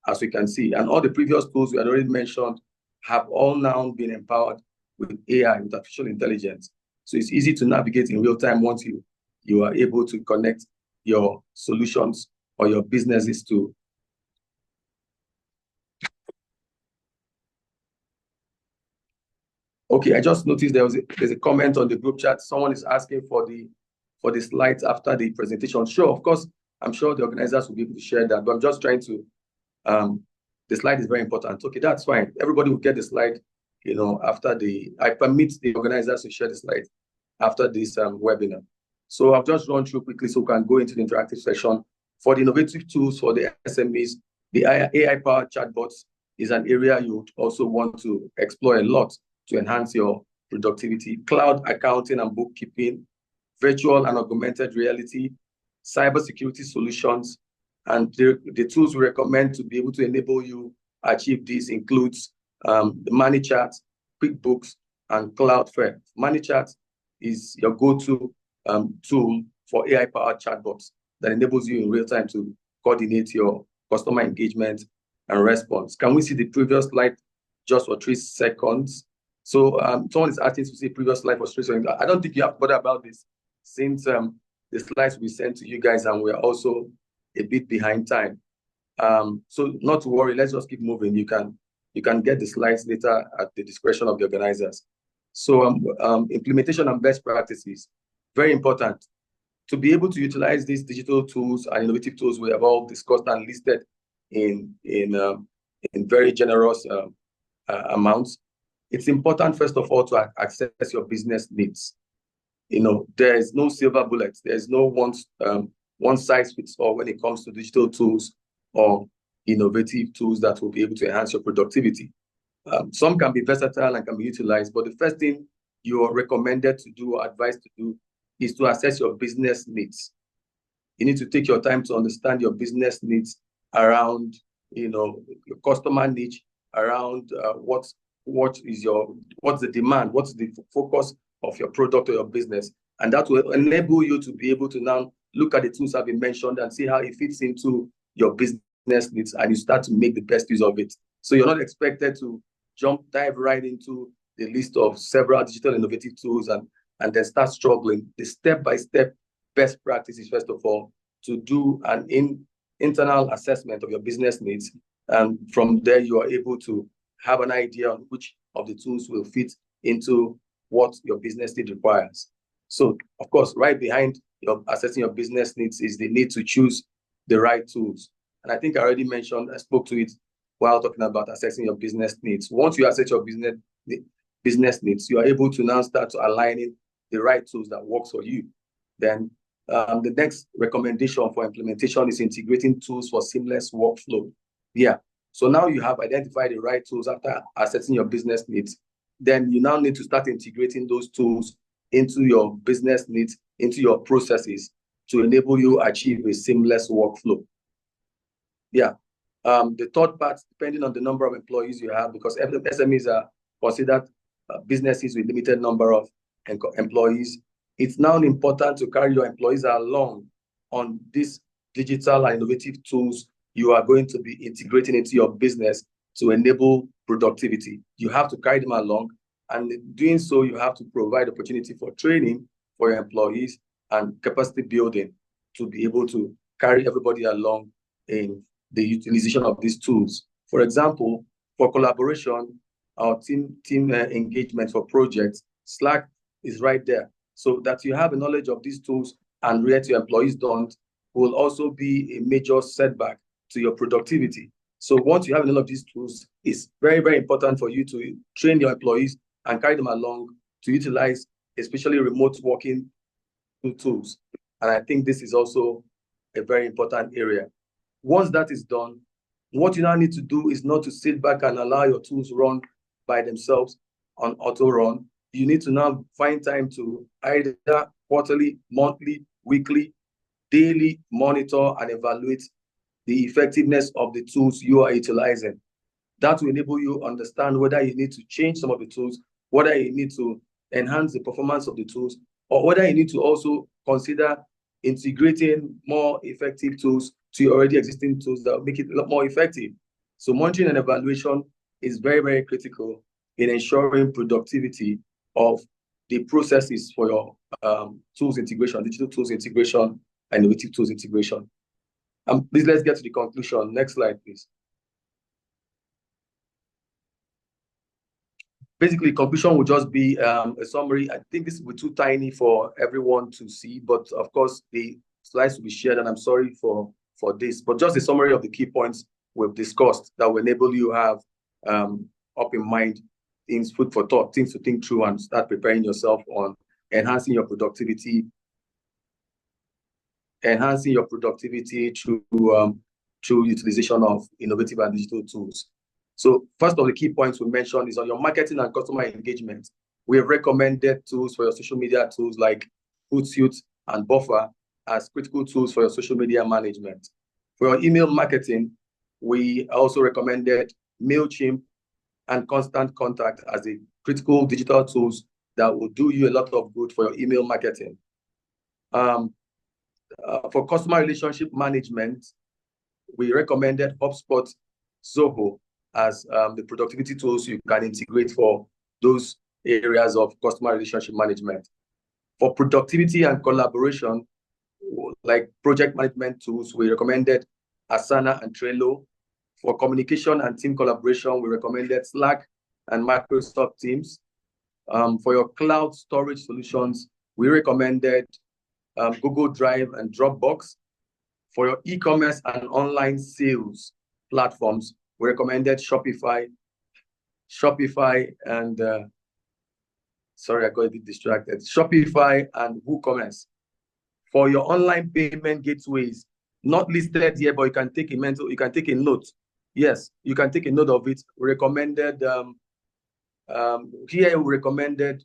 as we can see. And all the previous tools we had already mentioned have all now been empowered with AI, with artificial intelligence. So it's easy to navigate in real time once you are able to connect your solutions or your businesses to. Okay, I just noticed there's a comment on the group chat. Someone is asking for the slides after the presentation. Sure, of course, I'm sure the organizers will be able to share that, but I'm just trying to, the slide is very important. Okay, that's fine. Everybody will get the slide, after I permit the organizers to share the slide after this webinar. So I've just run through quickly so we can go into the interactive section. For the innovative tools for the SMEs, the AI-powered chatbots is an area you would also want to explore a lot to enhance your productivity. Cloud accounting and bookkeeping, virtual and augmented reality, cybersecurity solutions, and the tools we recommend to be able to enable you achieve this includes the ManyChat, QuickBooks, and Cloudflare. ManyChat is your go-to tool for AI-powered chatbots that enables you in real time to coordinate your customer engagement and response. Can we see the previous slide just for 3 seconds? So someone is asking to see previous slide for 3 seconds. I don't think you have to bother about this since the slides we sent to you guys and we're also a bit behind time. So not to worry, let's just keep moving. You can get the slides later at the discretion of the organizers. So implementation and best practices, very important. To be able to utilize these digital tools and innovative tools we have all discussed and listed in very generous amounts, it's important, first of all, to access your business needs. There is no silver bullet. There's no one size fits all when it comes to digital tools or innovative tools that will be able to enhance your productivity. Some can be versatile and can be utilized, but the first thing you are recommended to do or advised to do is to assess your business needs. You need to take your time to understand your business needs around, your customer niche, around what's the demand, what's the focus of your product or your business, and that will enable you to be able to now look at the tools I've been mentioned and see how it fits into your business needs, and you start to make the best use of it. So you're not expected to dive right into the list of several digital innovative tools and then start struggling. The step-by-step best practice is, first of all, to do an internal assessment of your business needs. And from there, you are able to have an idea on which of the tools will fit into what your business need requires. So, of course, right behind assessing your business needs is the need to choose the right tools. And I think I already spoke to it while talking about assessing your business needs. Once you assess your business needs, you are able to now start to aligning the right tools that works for you. Then the next recommendation for implementation is integrating tools for seamless workflow. Yeah. So now you have identified the right tools after assessing your business needs. Then you now need to start integrating those tools into your business needs, into your processes to enable you achieve a seamless workflow. Yeah. The third part, depending on the number of employees you have, because SMEs are considered businesses with limited number of employees, it's now important to carry your employees along on these digital and innovative tools you are going to be integrating into your business to enable productivity. You have to carry them along, and in doing so, you have to provide opportunity for training for your employees and capacity building to be able to carry everybody along in the utilization of these tools. For example, for collaboration or team engagement for projects, Slack is right there. So that you have a knowledge of these tools and yet your employees don't will also be a major setback to your productivity. So once you have all of these tools, it's very, very important for you to train your employees and carry them along to utilize, especially remote working tools. And I think this is also a very important area. Once that is done, what you now need to do is not to sit back and allow your tools run by themselves on auto run. You need to now find time to either quarterly, monthly, weekly, daily monitor and evaluate the effectiveness of the tools you are utilizing. That will enable you to understand whether you need to change some of the tools, whether you need to enhance the performance of the tools, or whether you need to also consider integrating more effective tools to your already existing tools that will make it a lot more effective. So monitoring and evaluation is very, very critical in ensuring productivity of the processes for your tools integration, digital tools integration, and innovative tools integration. Please, let's get to the conclusion. Next slide, please. Basically, conclusion will just be a summary. I think this will be too tiny for everyone to see, but of course, the slides will be shared, and I'm sorry for this, but just a summary of the key points we've discussed that will enable you have up in mind things, food for thought, things to think through, and start preparing yourself on enhancing your productivity through utilization of innovative and digital tools. So first of the key points we mentioned is on your marketing and customer engagement. We have recommended tools for your social media tools like Hootsuite and Buffer as critical tools for your social media management. For your email marketing, we also recommended MailChimp and Constant Contact as the critical digital tools that will do you a lot of good for your email marketing. For customer relationship management, we recommended HubSpot, Zoho as the productivity tools you can integrate for those areas of customer relationship management. For productivity and collaboration, like project management tools, we recommended Asana and Trello. For communication and team collaboration, we recommended Slack and Microsoft Teams. For your cloud storage solutions, we recommended Google Drive and Dropbox. For your e-commerce and online sales platforms, we recommended Shopify and sorry, I got a bit distracted. Shopify and WooCommerce. For your online payment gateways, not listed here, but you can take a note. Yes, you can take a note of it. We recommended here we recommended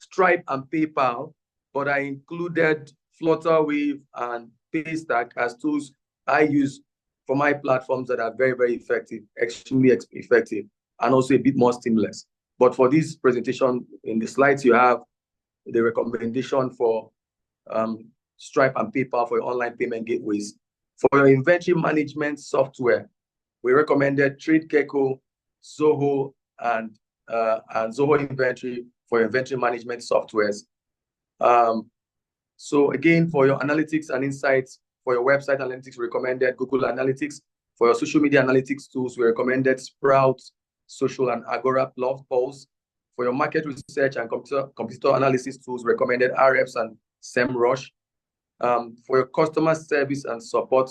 Stripe and PayPal, but I included Flutterwave and Paystack as tools I use for my platforms that are very, very effective, extremely effective, and also a bit more seamless. But for this presentation, in the slides you have the recommendation for Stripe and PayPal for your online payment gateways. For your inventory management software, we recommended TradeGecko, Zoho, and Zoho Inventory for your inventory management softwares. So again, for your analytics and insights, for your website analytics, we recommended Google Analytics. For your social media analytics tools, we recommended Sprout, Social, and Agora Pulse. For your market research and computer analysis tools, we recommended Ahrefs and SEMrush. For your customer service and support,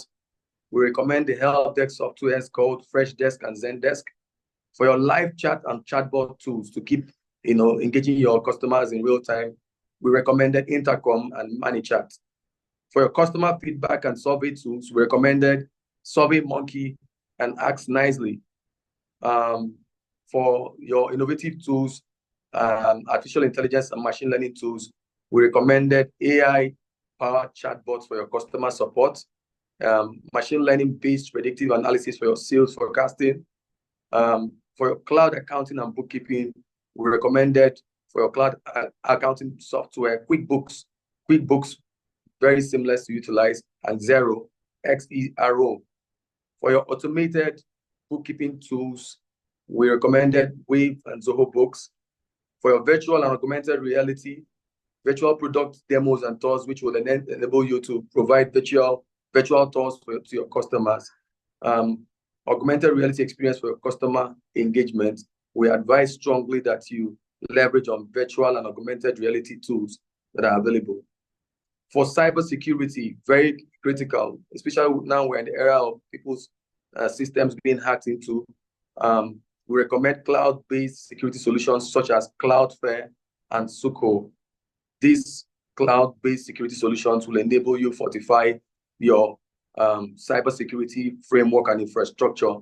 we recommend the help desk softwares called Freshdesk and Zendesk. For your live chat and chatbot tools to keep engaging your customers in real time, we recommended Intercom and ManyChat. For your customer feedback and survey tools, we recommended SurveyMonkey and Ask Nicely. For your innovative tools, artificial intelligence and machine learning tools, we recommended AI-powered chatbots for your customer support, machine learning-based predictive analysis for your sales forecasting. For your cloud accounting and bookkeeping, we recommended for your cloud accounting software, QuickBooks, very seamless to utilize, and Xero, XERO. For your automated bookkeeping tools, we recommended Wave and Zoho Books. For your virtual and augmented reality, virtual product demos and tours, which will enable you to provide virtual tours to your customers. Augmented reality experience for your customer engagement, we advise strongly that you leverage on virtual and augmented reality tools that are available. For cybersecurity, very critical, especially now we're in the era of people's systems being hacked into. We recommend cloud-based security solutions such as Cloudflare and Suko. These cloud-based security solutions will enable you fortify your cybersecurity framework and infrastructure,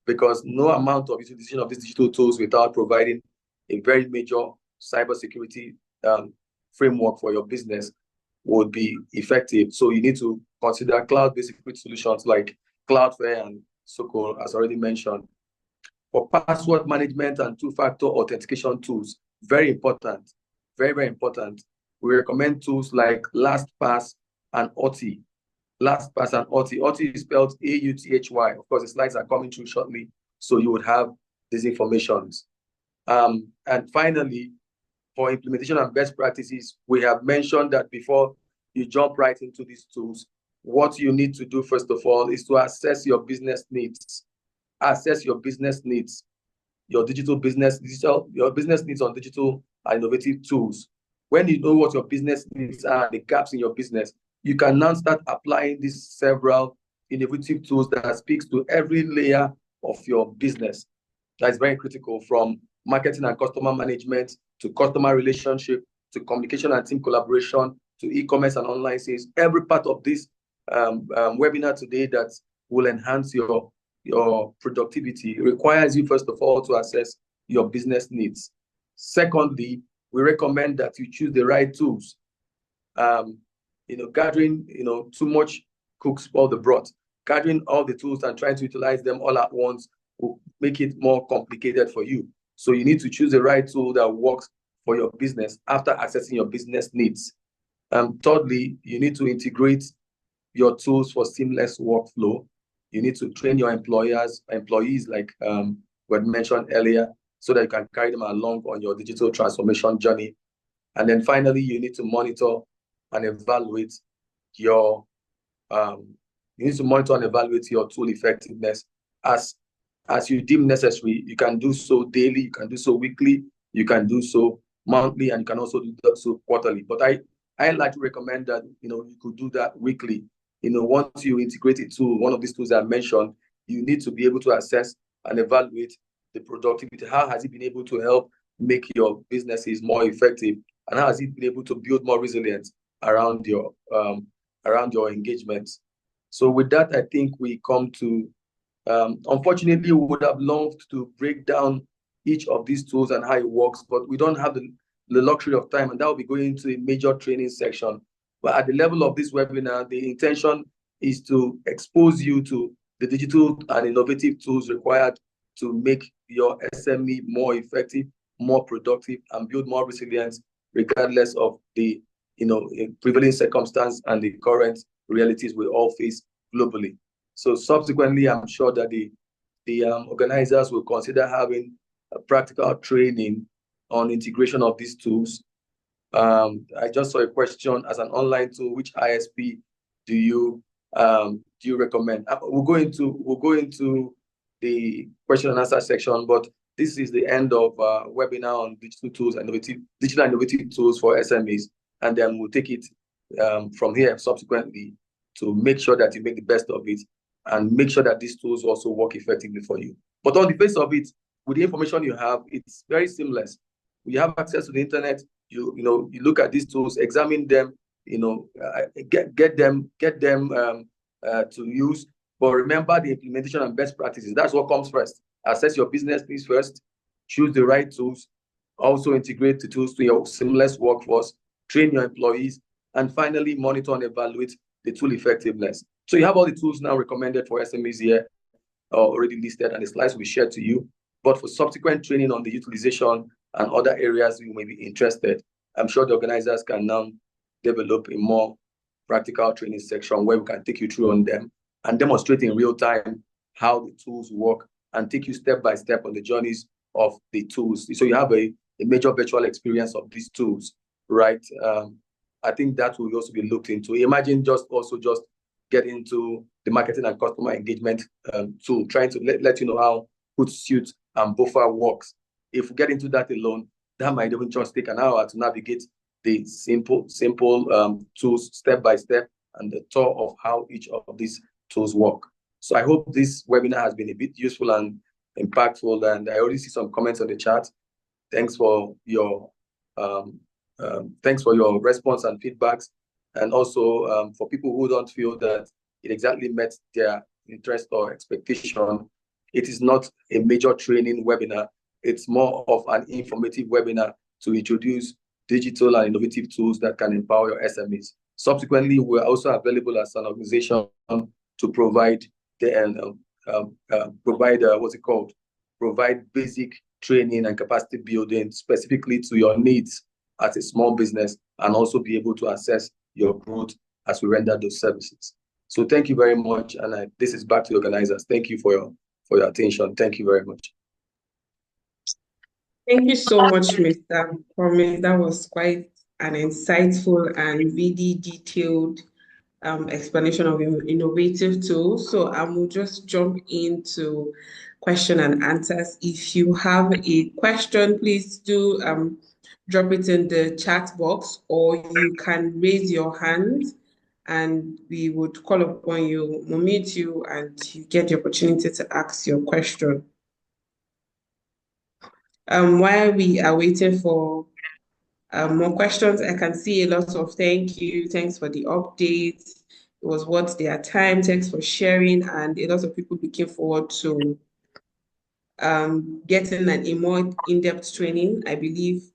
because no amount of utilization of these digital tools without providing a very major cybersecurity framework for your business would be effective. So you need to consider cloud-based security solutions like Cloudflare and Suko, as already mentioned. For password management and two-factor authentication tools, very important, very, very important. We recommend tools like LastPass and Authy. LastPass and Authy. Authy is spelled A-U-T-H-Y. Of course, the slides are coming through shortly, so you would have these informations. And finally, for implementation and best practices, we have mentioned that before you jump right into these tools, what you need to do, first of all, is to assess your business needs. Assess your business needs, your business needs on digital and innovative tools. When you know what your business needs are, the gaps in your business, you can now start applying these several innovative tools that speaks to every layer of your business. That is very critical, from marketing and customer management to customer relationship to communication and team collaboration to e-commerce and online sales. Every part of this webinar today that will enhance your productivity requires you, first of all, to assess your business needs. Secondly, we recommend that you choose the right tools. Gathering, too much cooks spoil the broth. Gathering all the tools and trying to utilize them all at once will make it more complicated for you. So you need to choose the right tool that works for your business after assessing your business needs. Thirdly, you need to integrate your tools for seamless workflow. You need to train your employees, like we had mentioned earlier, so that you can carry them along on your digital transformation journey. And then finally, you need to monitor and evaluate your tool effectiveness as you deem necessary. You can do so daily, you can do so weekly, you can do so monthly, and you can also do so quarterly. But I like to recommend that you could do that weekly. Once you integrate a tool, one of these tools I mentioned, you need to be able to assess and evaluate the productivity. How has it been able to help make your businesses more effective, and how has it been able to build more resilience around your engagements? So with that, I think we come to, unfortunately, we would have loved to break down each of these tools and how it works, but we don't have the luxury of time, and that will be going into a major training section. But at the level of this webinar, the intention is to expose you to the digital and innovative tools required to make your SME more effective, more productive, and build more resilience, regardless of the prevailing circumstance and the current realities we all face globally. So subsequently, I'm sure that the organizers will consider having a practical training on integration of these tools. I just saw a question: as an online tool, which ISP do you recommend? We'll go into the question and answer section, but this is the end of webinar on digital tools and digital innovative tools for SMEs, and then we'll take it from here subsequently to make sure that you make the best of it and make sure that these tools also work effectively for you. But on the face of it, with the information you have, it's very seamless. You have access to the internet. You look at these tools, examine them, get them to use. But remember the implementation and best practices. That's what comes first. Assess your business needs first. Choose the right tools. Also integrate the tools to your seamless workforce. Train your employees, and finally monitor and evaluate the tool effectiveness. So you have all the tools now recommended for SMEs here, already listed, and the slides will be shared to you. But for subsequent training on the utilization and other areas you may be interested, I'm sure the organizers can now develop a more practical training section where we can take you through on them and demonstrate in real time how the tools work and take you step by step on the journeys of the tools. So you have a major virtual experience of these tools, right? I think that will also be looked into. Imagine just get into the marketing and customer engagement tool, trying to let you know how Hootsuite and Buffer works. If we get into that alone, that might even just take an hour to navigate the simple tools step by step and the tour of how each of these tools work. So I hope this webinar has been a bit useful and impactful, and I already see some comments on the chat. Thanks for your response and feedbacks, and also for people who don't feel that it exactly met their interest or expectation. It is not a major training webinar. It's more of an informative webinar to introduce digital and innovative tools that can empower your SMEs. Subsequently, we're also available as an organization to provide provide basic training and capacity building specifically to your needs as a small business, and also be able to assess your growth as we render those services. So thank you very much, and this is back to the organizers. Thank you for your attention. Thank you very much. Thank you so much, Mr. Promise. That was quite an insightful and really detailed explanation of innovative tools. So I will just jump into question and answers. If you have a question, please do drop it in the chat box, or you can raise your hand and we would call upon you, we'll meet you, and you get the opportunity to ask your question. While we are waiting for more questions, I can see a lot of thanks for the updates. It was worth their time. Thanks for sharing, and a lot of people looking forward to getting a more in-depth training, I believe.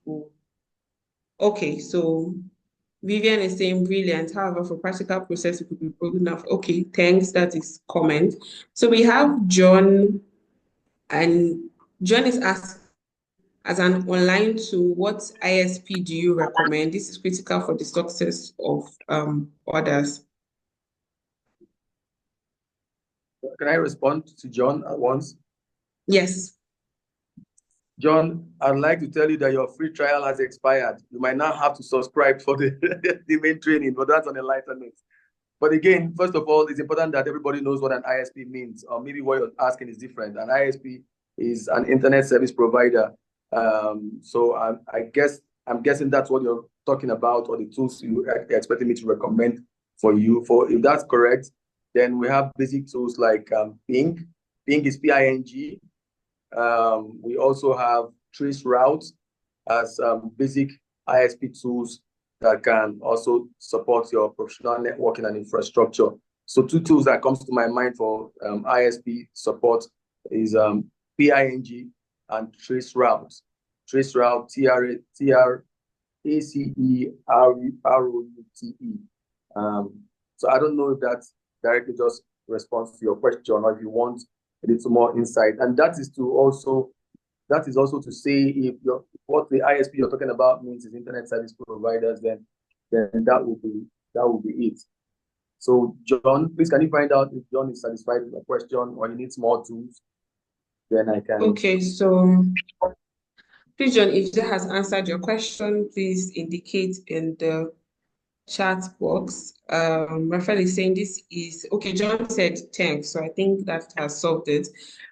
Okay, so Vivian is saying brilliant. However, for practical process, it could be good enough. Okay, thanks. That is comment. So we have John, and John is asking as an online tool, what ISP do you recommend? This is critical for the success of others. Can I respond to John at once? Yes. John, I'd like to tell you that your free trial has expired. You might now have to subscribe for the, the main training, but that's on a lighter note. But again, first of all, it's important that everybody knows what an ISP means, or maybe what you're asking is different. An ISP is an internet service provider. So I'm guessing that's what you're talking about, or the tools you are expecting me to recommend for you. For if that's correct, then we have basic tools like Ping. Ping is PING. We also have trace routes as basic ISP tools that can also support your professional networking and infrastructure. So two tools that comes to my mind for ISP support is PING and trace routes. Trace route, TRACEROUTE. So I don't know if that directly just responds to your question, or if you want a little more insight. And that is also to say, if what the ISP you're talking about means is internet service providers, then that will be it. So John, please, can you find out if John is satisfied with the question or he needs more tools? Then I can. Okay, so please, John, if that has answered your question, please indicate in the chat box. Raphael is saying this is okay. John said thanks, so I think that has solved it.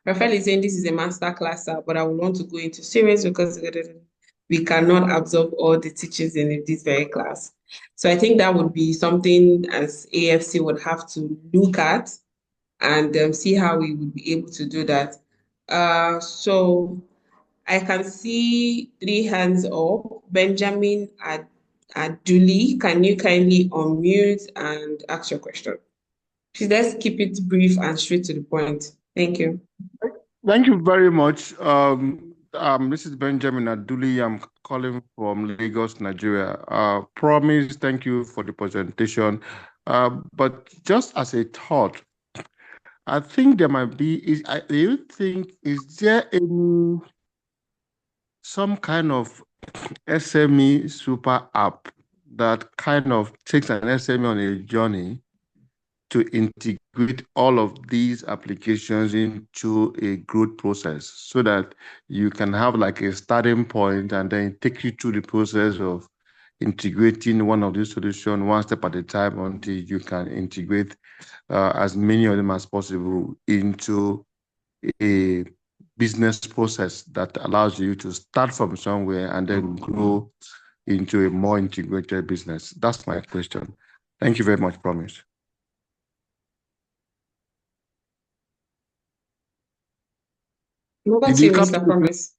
Raphael is saying this is a master class, but I would want to go into series because we cannot absorb all the teachings in this very class. So I think that would be something as AFC would have to look at and see how we would be able to do that. So I can see 3 hands up. Benjamin Aduli, can you kindly unmute and ask your question? Please, let's keep it brief and straight to the point. Thank you. Thank you very much. This is Benjamin Aduli. I'm calling from Lagos, Nigeria. Promise, thank you for the presentation. But just as a thought, I think there might be, do you think, is there some kind of SME super app that kind of takes an SME on a journey to integrate all of these applications into a growth process so that you can have like a starting point and then take you through the process of integrating one of these solutions one step at a time until you can integrate as many of them as possible into a business process that allows you to start from somewhere and then grow into a more integrated business? That's my question. Thank you very much, Promise. Over to you, Mr. Promise.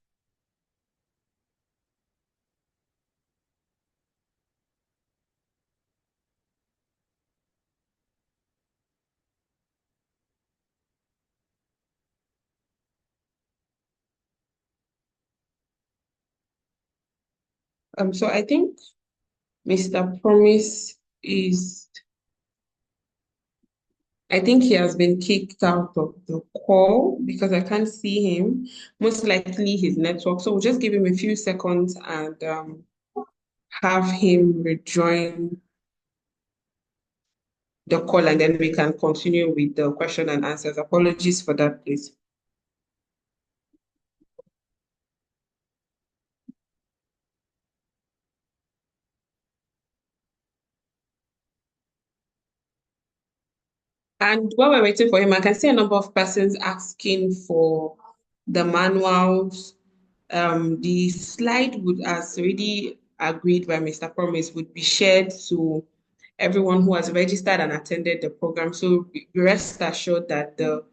So I think Mr. Promise I think he has been kicked out of the call because I can't see him. Most likely his network. So we'll just give him a few seconds and have him rejoin the call, and then we can continue with the question and answers. Apologies for that, please. And while we're waiting for him, I can see a number of persons asking for the manuals. The slide would, as already agreed by Mr. Promise, would be shared to everyone who has registered and attended the program. So rest assured that the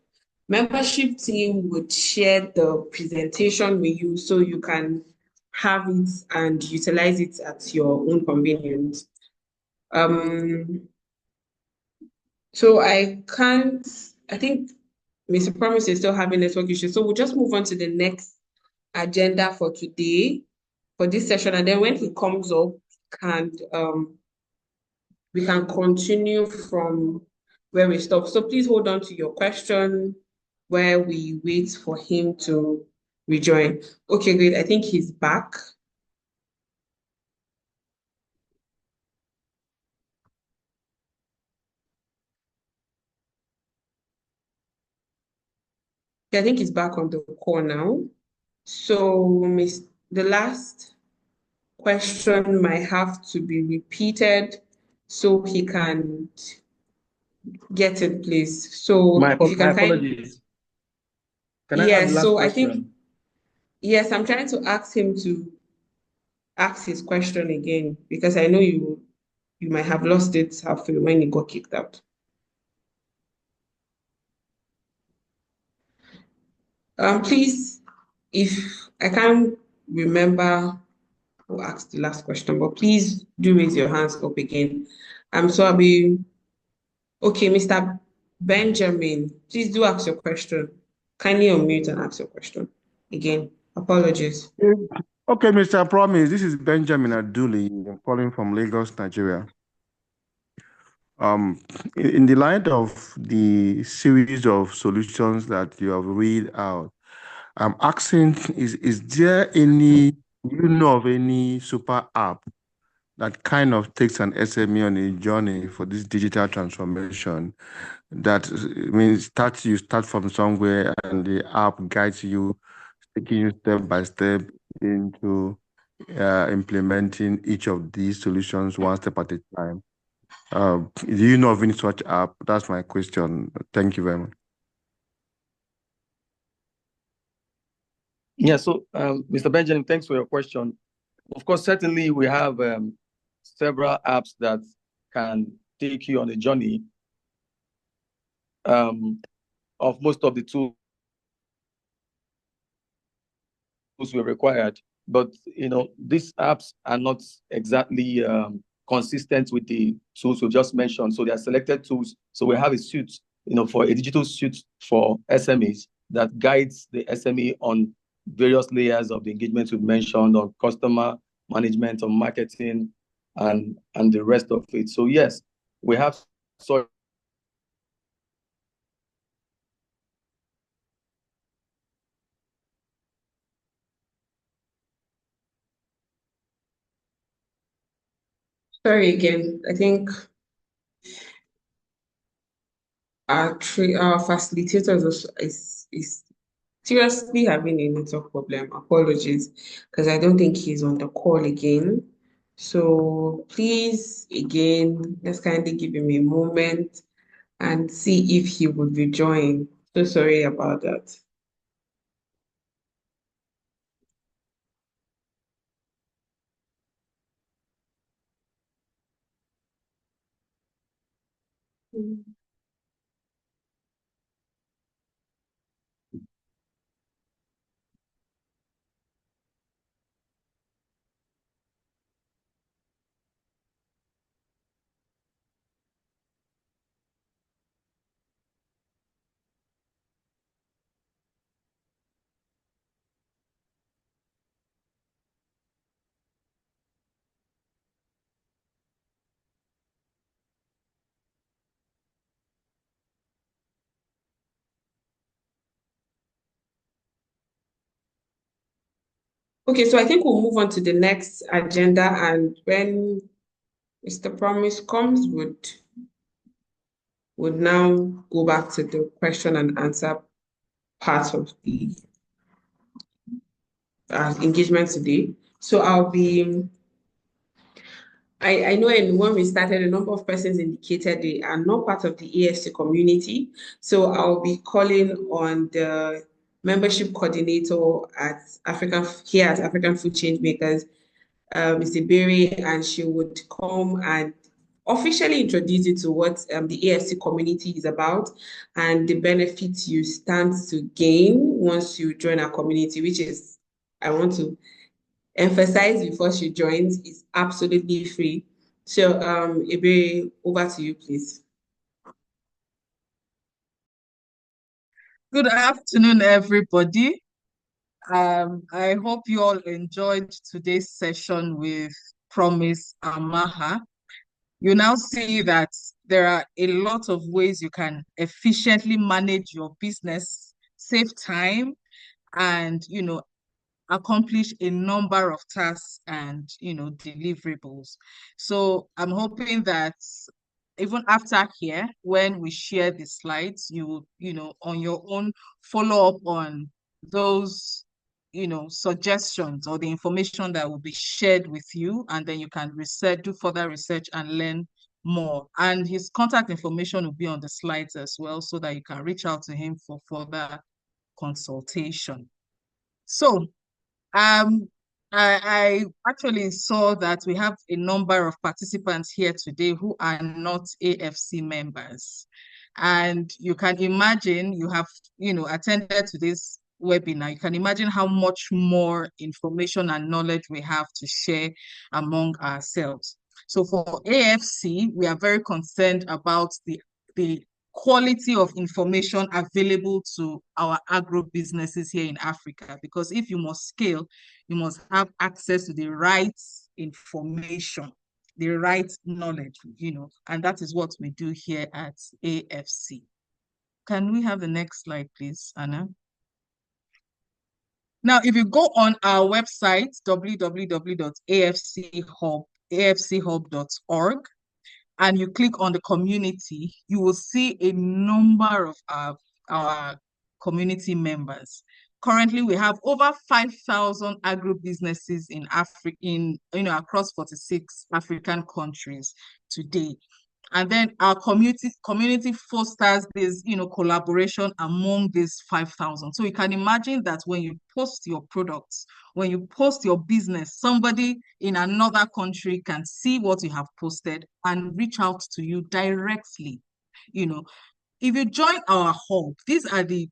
membership team would share the presentation with you so you can have it and utilize it at your own convenience. So I think Mr. Promise is still having network issues. So we'll just move on to the next agenda for today, for this session. And then when he comes up, we can continue from where we stop. So please hold on to your question where we wait for him to rejoin. Okay, great. I think he's back. I think he's back on the call now. So, the last question might have to be repeated so he can get it, please. So, if you My can apologies. Can I have the yes. last So I think question? yes, I'm trying to ask him to ask his question again because I know you might have lost it halfway when you got kicked out. Please, if I can't remember who asked the last question, but please do raise your hands up again. So I'll be okay, Mr. Benjamin. Please do ask your question. Kindly unmute and ask your question again. Apologies. Okay, Mr. Promise, this is Benjamin Aduli. I'm calling from Lagos, Nigeria. In the light of the series of solutions that you have read out, I'm asking, is there any, do you know of any super app that kind of takes an SME on a journey for this digital transformation? That means you start from somewhere and the app guides you, taking you step by step into implementing each of these solutions one step at a time. Do you know of any such app? That's my question. Thank you very much. Yeah, so Mr. Benjamin, thanks for your question. Of course, certainly we have several apps that can take you on a journey of most of the tools were required. But these apps are not exactly consistent with the tools we just mentioned. So they are selected tools. So we have a suite, for a digital suite for SMEs that guides the SME on various layers of the engagement we've mentioned, on customer management, on marketing, and the rest of it. So yes, we have such. Sorry again. I think our facilitator is seriously having a network problem. Apologies, because I don't think he's on the call again. So please, again, let's kindly give him a moment and see if he would rejoin. So sorry about that. Mm. Okay, so I think we'll move on to the next agenda, and when Mr. Promise comes, would now go back to the question and answer part of the engagement today. So I know when we started, a number of persons indicated they are not part of the ESC community. So I'll be calling on the membership coordinator here at African Food Change Makers, Ms. Berry, and she would come and officially introduce you to what the ESC community is about and the benefits you stand to gain once you join our community, which is, I want to emphasize before she joins, is absolutely free. So, Ebe, over to you, please. Good afternoon, everybody. I hope you all enjoyed today's session with Promise Amaha. You now see that there are a lot of ways you can efficiently manage your business, save time, and, accomplish a number of tasks and, deliverables. So I'm hoping that even after here, when we share the slides, on your own, follow up on those, suggestions or the information that will be shared with you, and then you can do further research and learn more. And his contact information will be on the slides as well, so that you can reach out to him for further consultation. So um, I actually saw that we have a number of participants here today who are not AFC members. And you can imagine, you have, attended to this webinar. You can imagine how much more information and knowledge we have to share among ourselves. So for AFC, we are very concerned about the quality of information available to our agro businesses here in Africa, because if you must scale, you must have access to the right information, the right knowledge, and that is what we do here at AFC. Can we have the next slide, please, Anna? Now, if you go on our website, www.afchub.org, and you click on the community, you will see a number of our community members. Currently, we have over 5,000 agro-businesses in Africa, across 46 African countries today. And then our community fosters this, collaboration among these 5,000. So you can imagine that when you post your products, when you post your business, somebody in another country can see what you have posted and reach out to you directly. If you join our hub, these are the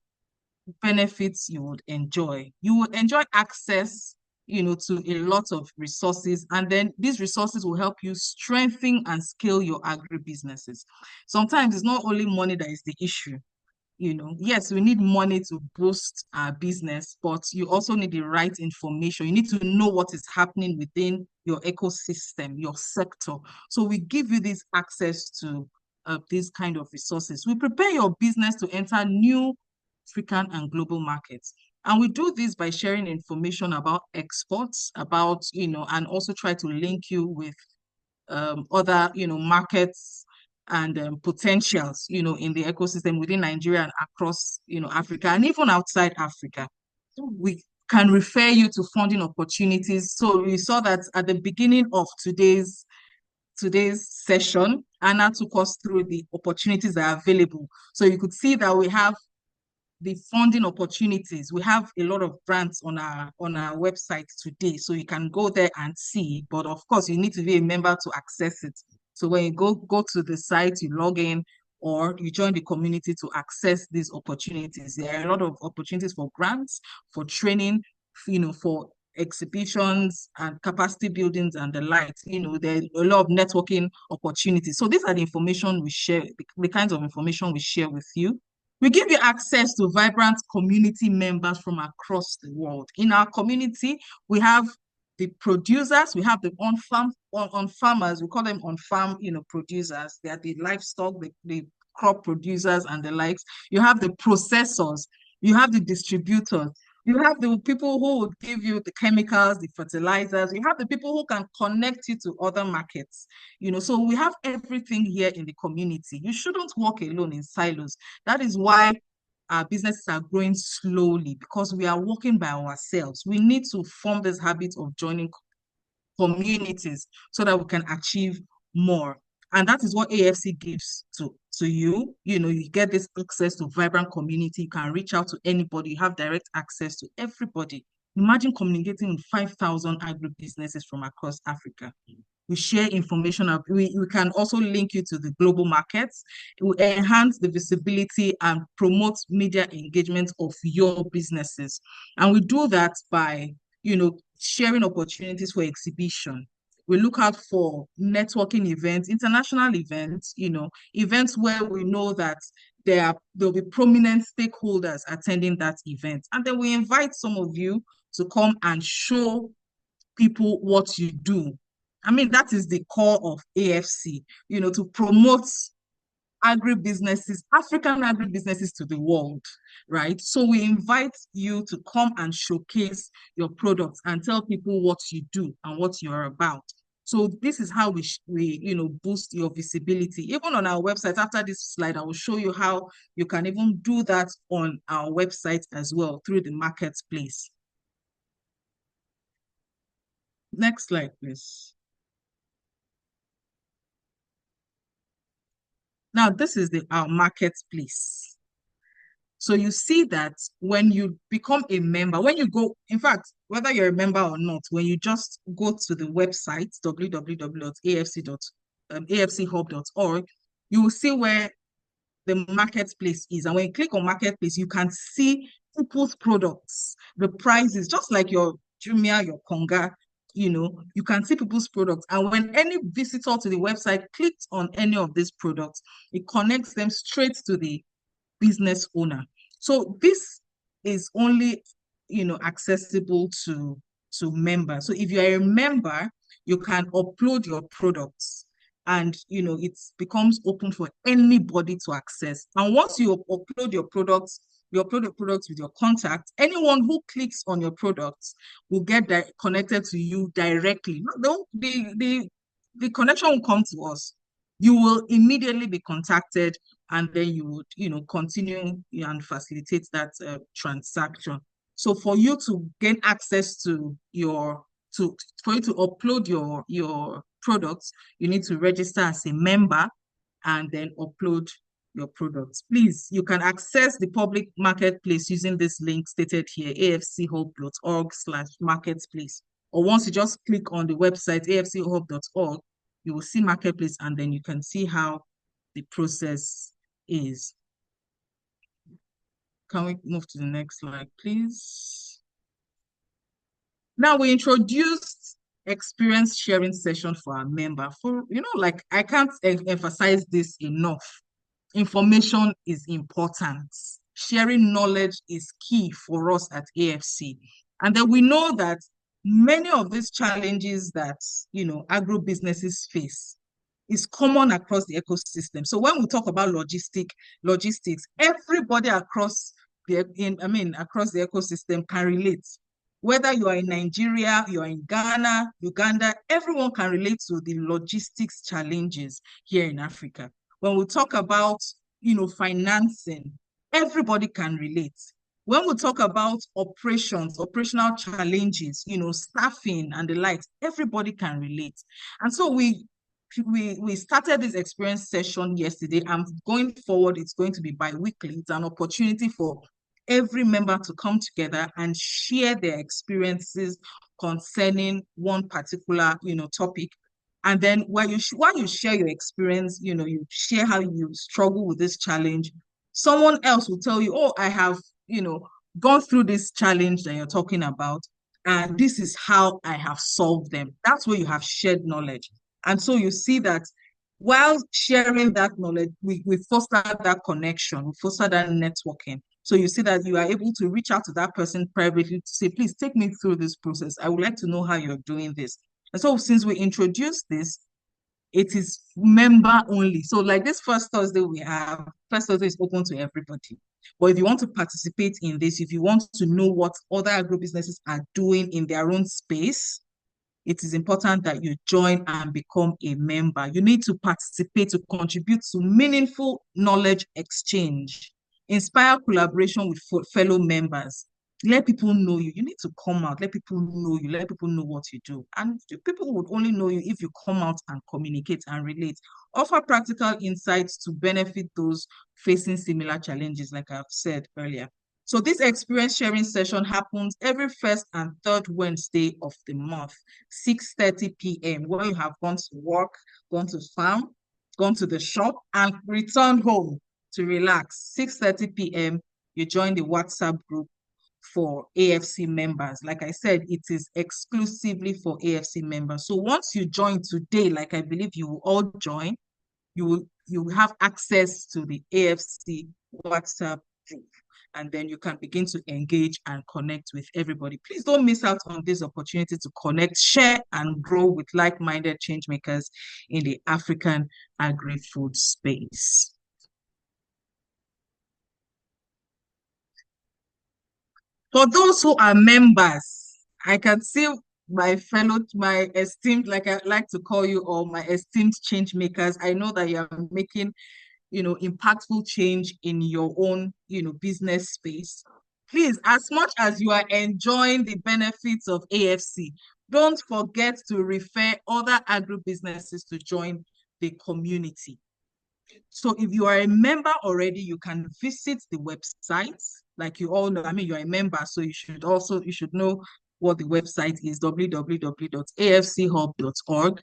benefits you would enjoy. You will enjoy access, to a lot of resources, and then these resources will help you strengthen and scale your agribusinesses. Sometimes it's not only money that is the issue. Yes, we need money to boost our business, but you also need the right information. You need to know what is happening within your ecosystem, your sector. So we give you this access to these kind of resources. We prepare your business to enter new African and global markets. And we do this by sharing information about exports, and also try to link you with other, markets and potentials, in the ecosystem within Nigeria and across, Africa, and even outside Africa. We can refer you to funding opportunities. So we saw that at the beginning of today's session, Anna took us through the opportunities that are available. So you could see that we have the funding opportunities. We have a lot of grants on our website today, so you can go there and see. But of course, you need to be a member to access it. So when you go to the site, you log in, or you join the community to access these opportunities. There are a lot of opportunities for grants, for training, for exhibitions and capacity buildings and the like. There are a lot of networking opportunities. So these are the information we share, the kinds of information we share with you. We give you access to vibrant community members from across the world. In our community, we have the producers, we have the on farmers, we call them on-farm, producers. They are the livestock, the crop producers and the likes. You have the processors, you have the distributors, you have the people who would give you the chemicals, the fertilizers. You have the people who can connect you to other markets. So we have everything here in the community. You shouldn't walk alone in silos. That is why our businesses are growing slowly, because we are working by ourselves. We need to form this habit of joining communities so that we can achieve more. And that is what AFC gives to you. You get this access to vibrant community. You can reach out to anybody. You have direct access to everybody. Imagine communicating with 5,000 agribusinesses from across Africa. We share information. We can also link you to the global markets. It will enhance the visibility and promote media engagement of your businesses. And we do that by, sharing opportunities for exhibition. We look out for networking events, international events, events where we know that there'll be prominent stakeholders attending that event. And then we invite some of you to come and show people what you do. I mean, that is the core of AFC, to promote agribusinesses, African agribusinesses to the world, right? So we invite you to come and showcase your products and tell people what you do and what you're about. So this is how we boost your visibility. Even on our website, after this slide, I will show you how you can even do that on our website as well through the marketplace. Next slide, please. Now, this is our marketplace. So you see that when you become a member, when you go, in fact, whether you're a member or not, when you just go to the website, www.afchub.org, you will see where the marketplace is. And when you click on marketplace, you can see people's products, the prices, just like your Jumia, your Konga, you can see people's products. And when any visitor to the website clicks on any of these products, it connects them straight to the business owner. So this is only, accessible to members. So if you are a member, you can upload your products and, it becomes open for anybody to access. And once you upload your products, with your contact, anyone who clicks on your products will get connected to you directly. The connection will come to us. You will immediately be contacted, and then you would, continue and facilitate that transaction. So for you to gain access to for you to upload your products, you need to register as a member and then upload your products. Please, you can access the public marketplace using this link stated here, afchub.org/marketplace. Or once you just click on the website, afchub.org, you will see marketplace, and then you can see how the process is. Can we move to the next slide, please? Now we introduced experience sharing session for our member. Like I can't emphasize this enough. Information is important. Sharing knowledge is key for us at AFC. And then we know that many of these challenges that, agro-businesses face is common across the ecosystem. So when we talk about logistics, everybody across the ecosystem can relate. Whether you are in Nigeria, you are in Ghana, Uganda, everyone can relate to the logistics challenges here in Africa. When we talk about, financing, everybody can relate. When we talk about operational challenges, staffing and the likes, everybody can relate. And so we started this experience session yesterday, and going forward, it's going to be bi-weekly. It's an opportunity for every member to come together and share their experiences concerning one particular, topic. And then while you share your experience, you share how you struggle with this challenge, someone else will tell you, oh, I have, gone through this challenge that you're talking about, and this is how I have solved them. That's where you have shared knowledge. And so you see that while sharing that knowledge, we foster that connection, we foster that networking. So you see that you are able to reach out to that person privately to say, please take me through this process. I would like to know how you're doing this. And so since we introduced this, it is member only. So like this first Thursday is open to everybody. But if you want to participate in this, if you want to know what other agro-businesses are doing in their own space, it is important that you join and become a member. You need to participate to contribute to meaningful knowledge exchange, inspire collaboration with fellow members. Let people know you. You need to come out. Let people know you. Let people know what you do. And people would only know you if you come out and communicate and relate. Offer practical insights to benefit those facing similar challenges, like I've said earlier. So this experience sharing session happens every first and third Wednesday of the month, 6:30 p.m., where you have gone to work, gone to farm, gone to the shop, and returned home to relax. 6:30 p.m., you join the WhatsApp group for AFC members. Like I said, it is exclusively for AFC members. So once you join today, like I believe you will all join, you will have access to the AFC WhatsApp group, and then you can begin to engage and connect with everybody. Please don't miss out on this opportunity to connect, share, and grow with like-minded change makers in the African agri-food space. For those who are members, I can see my esteemed, like I like to call you all, my esteemed change makers. I know that you are making, impactful change in your own, business space. Please, as much as you are enjoying the benefits of AFC, don't forget to refer other agribusinesses to join the community. So if you are a member already, you can visit the website. Like you all know, I mean, you're a member, so you should know what the website is, www.afchub.org.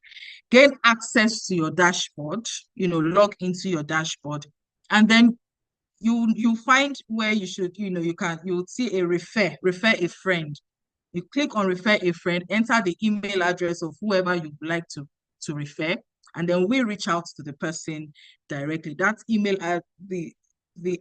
Gain access to your dashboard, log into your dashboard, and then you find where you should, you'll see a refer a friend. You click on refer a friend, enter the email address of whoever you'd like to refer, and then we reach out to the person directly. That email,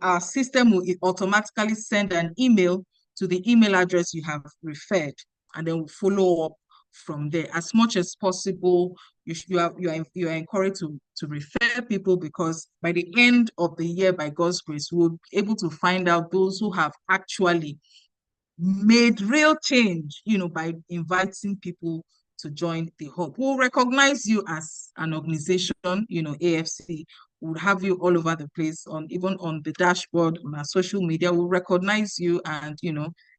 our system will automatically send an email to the email address you have referred, and then we'll follow up from there. As much as possible, you are encouraged to refer people, because by the end of the year, by God's grace, we'll be able to find out those who have actually made real change, by inviting people to join the hub. We'll recognize you as an organization, AFC. We'll have you all over the place, even on the dashboard, on our social media. We'll recognize you and,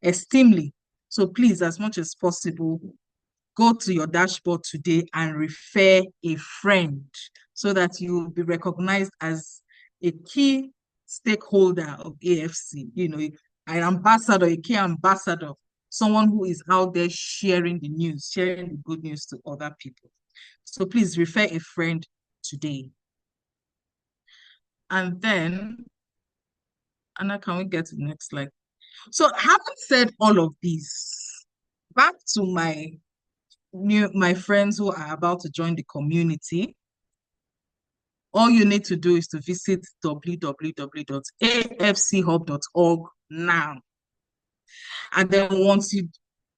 esteemly. So please, as much as possible, go to your dashboard today and refer a friend, so that you will be recognized as a key stakeholder of AFC, an ambassador, a key ambassador, someone who is out there sharing the news, sharing the good news to other people. So please refer a friend today. And then, Anna, can we get to the next slide? So having said all of this, back to my friends who are about to join the community, all you need to do is to visit www.afchub.org now. And then once you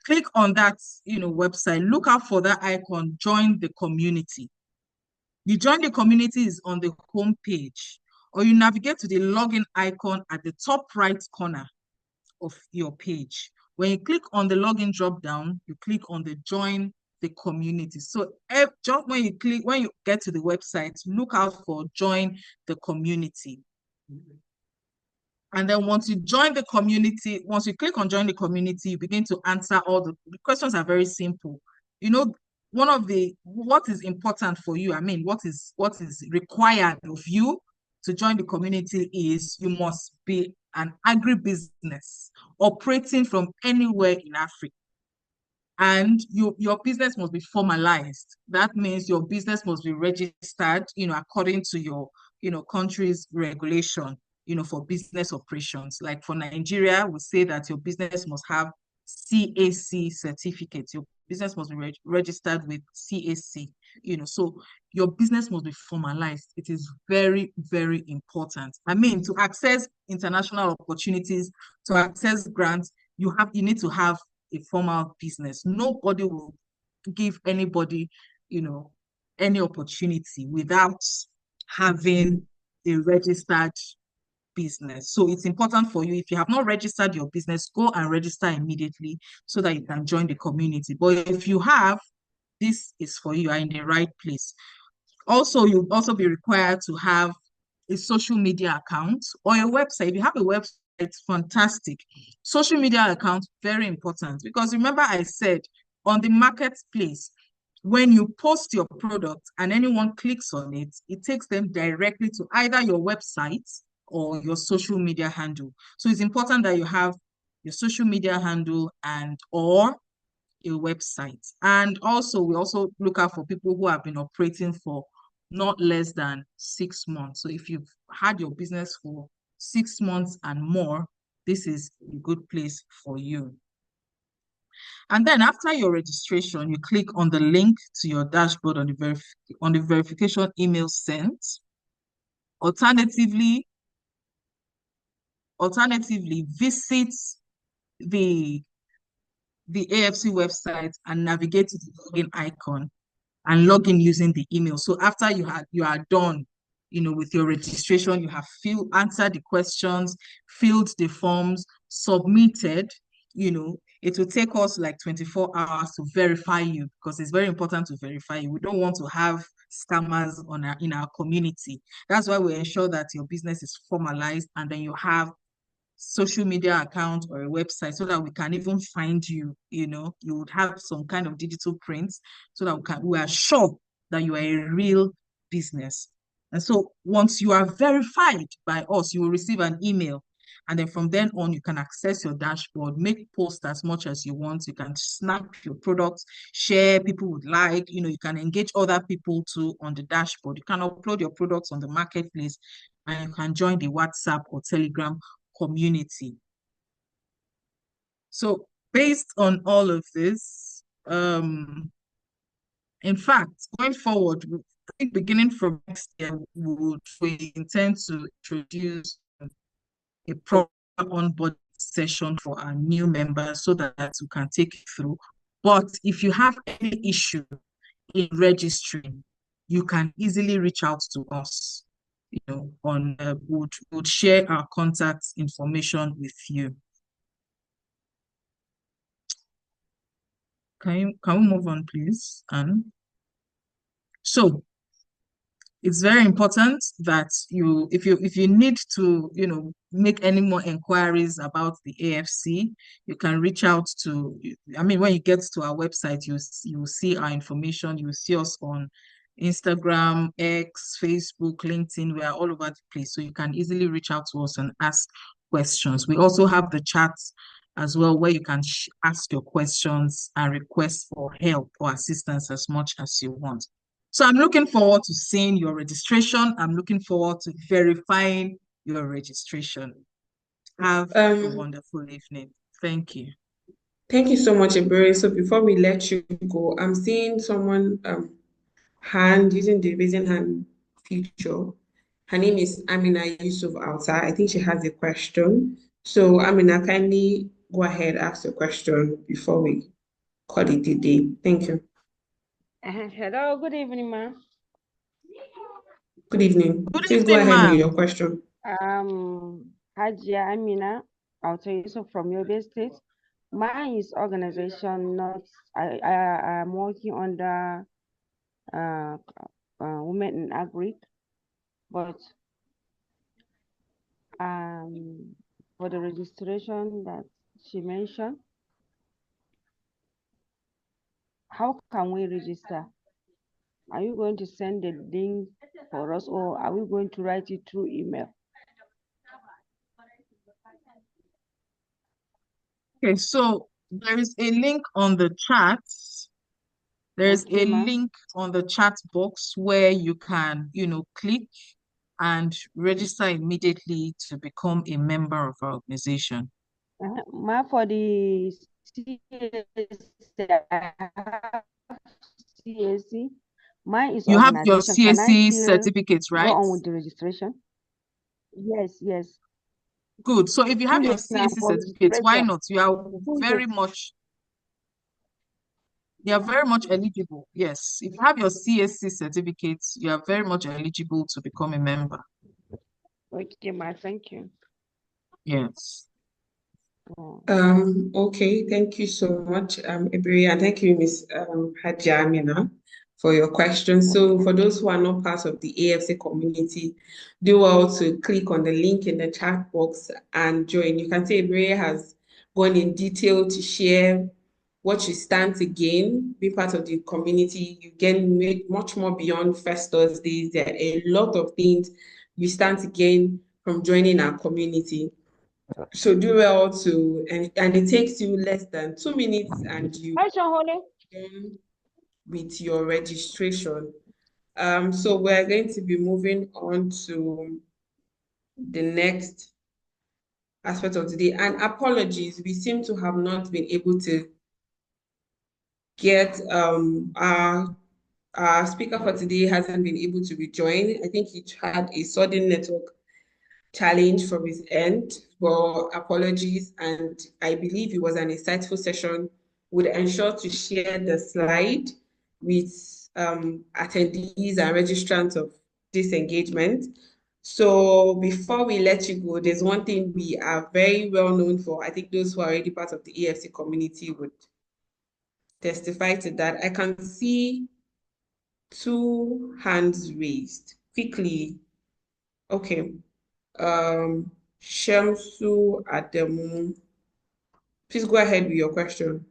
click on that, website, look out for that icon, join the community. The join the community is on the home page, or you navigate to the login icon at the top right corner of your page. When you click on the login drop down, you click on the join the community. So just when you get to the website, look out for join the community. And then once you join the community, once you click on join the community, you begin to answer all the questions. Are very simple. What is important for you, what is required of you to join the community is you must be an agribusiness operating from anywhere in Africa. And your business must be formalized. That means your business must be registered, according to your, country's regulation, for business operations. Like for Nigeria, we say that your business must have CAC certificate. Your business must be registered with CAC, so your business must be formalized. It is very, very important. To access international opportunities, to access grants, you need to have a formal business. Nobody will give anybody, any opportunity without having a registered business. So it's important for you, if you have not registered your business, go and register immediately so that you can join the community. But if you have, this is for you, you are in the right place. Also, you'll also be required to have a social media account or a website. If you have a website, it's fantastic. Social media account, very important, because remember I said on the marketplace, when you post your product and anyone clicks on it, it takes them directly to either your website or your social media handle. So it's important that you have your social media handle or a website. And also, we also look out for people who have been operating for not less than 6 months. So if you've had your business for 6 months and more, this is a good place for you. And then after your registration, you click on the link to your dashboard on the verification email sent. Alternatively, visit the AFC website and navigate to the login icon and log in using the email. So after you are done, with your registration, you have answered the questions, filled the forms, submitted. it will take us like 24 hours to verify you, because it's very important to verify you. We don't want to have scammers in our community. That's why we ensure that your business is formalized, and then you have social media account or a website, so that we can even find you. You would have some kind of digital prints, so that we are sure that you are a real business. And so once you are verified by us, you will receive an email. And then from then on, you can access your dashboard, make posts as much as you want. You can snap your products, share, people would like, you can engage other people too on the dashboard. You can upload your products on the marketplace, and you can join the WhatsApp or Telegram community. So based on all of this, in fact, going forward, I think beginning from next year, we intend to introduce a proper onboard session for our new members, so that we can take you through. But if you have any issue in registering, you can easily reach out to us. Would share our contact information with you. Can we move on, please, Anne? So it's very important that if you need to, make any more inquiries about the AFC, you can reach out to, when you get to our website, you will see our information. You will see us on Instagram, X, Facebook, LinkedIn. We are all over the place. So you can easily reach out to us and ask questions. We also have the chats as well, where you can ask your questions and request for help or assistance as much as you want. So I'm looking forward to seeing your registration. I'm looking forward to verifying your registration. Have a wonderful evening. Thank you. Thank you so much, Ebere. So before we let you go, I'm seeing someone using the raising hand feature. Her name is Amina Yusuf Alta. I think she has a question. So Amina, kindly go ahead, ask your question before we call it a day. Thank you. Hello, good evening, ma'am. Good evening. Good Please go evening, ahead with ma'am. your question. Hajia Amina, I'll tell you so from your state. Mine is organization, not I am working under Women in Agri, but for the registration that she mentioned, how can we register? Are you going to send the link for us, or are we going to write it through email? Okay, so there is a link on the chat. There's Okay, a ma'am. link on the chat box where you can, click and register immediately to become a member of our organization. Ma, for the CSC, I have CSC. Mine is You have your organization. Can I CSC still certificates, go right? on with the registration? Yes, yes. Good. So if you have your Previously, I'm CSC for certificates, why registration. not? You are very Previously. much eligible. Yes. If you have your CSC certificates, you are very much eligible to become a member. Okay, ma, thank you. Yes. Okay, thank you so much, Ebere, and thank you, Miss Hajia Amina, for your question. So for those who are not part of the AFC community, do well to click on the link in the chat box and join. You can see Ebere has gone in detail to share what you stand to gain, be part of the community. You gain much more beyond First Thursdays. There are a lot of things you stand to gain from joining our community. So do well to, and it takes you less than 2 minutes and you done with your registration. So we're going to be moving on to the next aspect of today. And apologies, we seem to have not been able to get our speaker for today hasn't been able to rejoin. I think he had a sudden network challenge from his end. Well, apologies, and I believe it was an insightful session. Would ensure to share the slide with attendees and registrants of this engagement. So before we let you go, there's one thing we are very well known for. I think those who are already part of the EFC community would testify to that. I can see 2 hands raised. Quickly. Okay. Shamsu Ademu. Please go ahead with your question.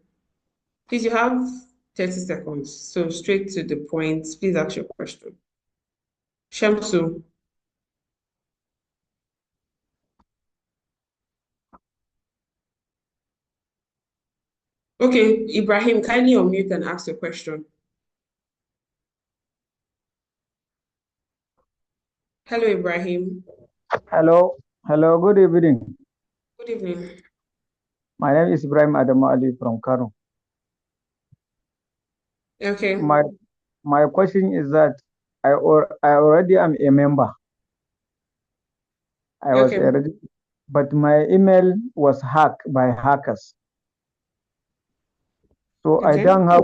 Please, you have 30 seconds. So straight to the point. Please ask your question. Shamsu. Okay, Ibrahim, kindly unmute and ask your question. Hello, Ibrahim. Hello, good evening. Good evening. My name is Ibrahim Adamu Ali from Kano. Okay. My question is that I already am a member. I was Okay. already, but my email was hacked by hackers. So I Okay. don't have,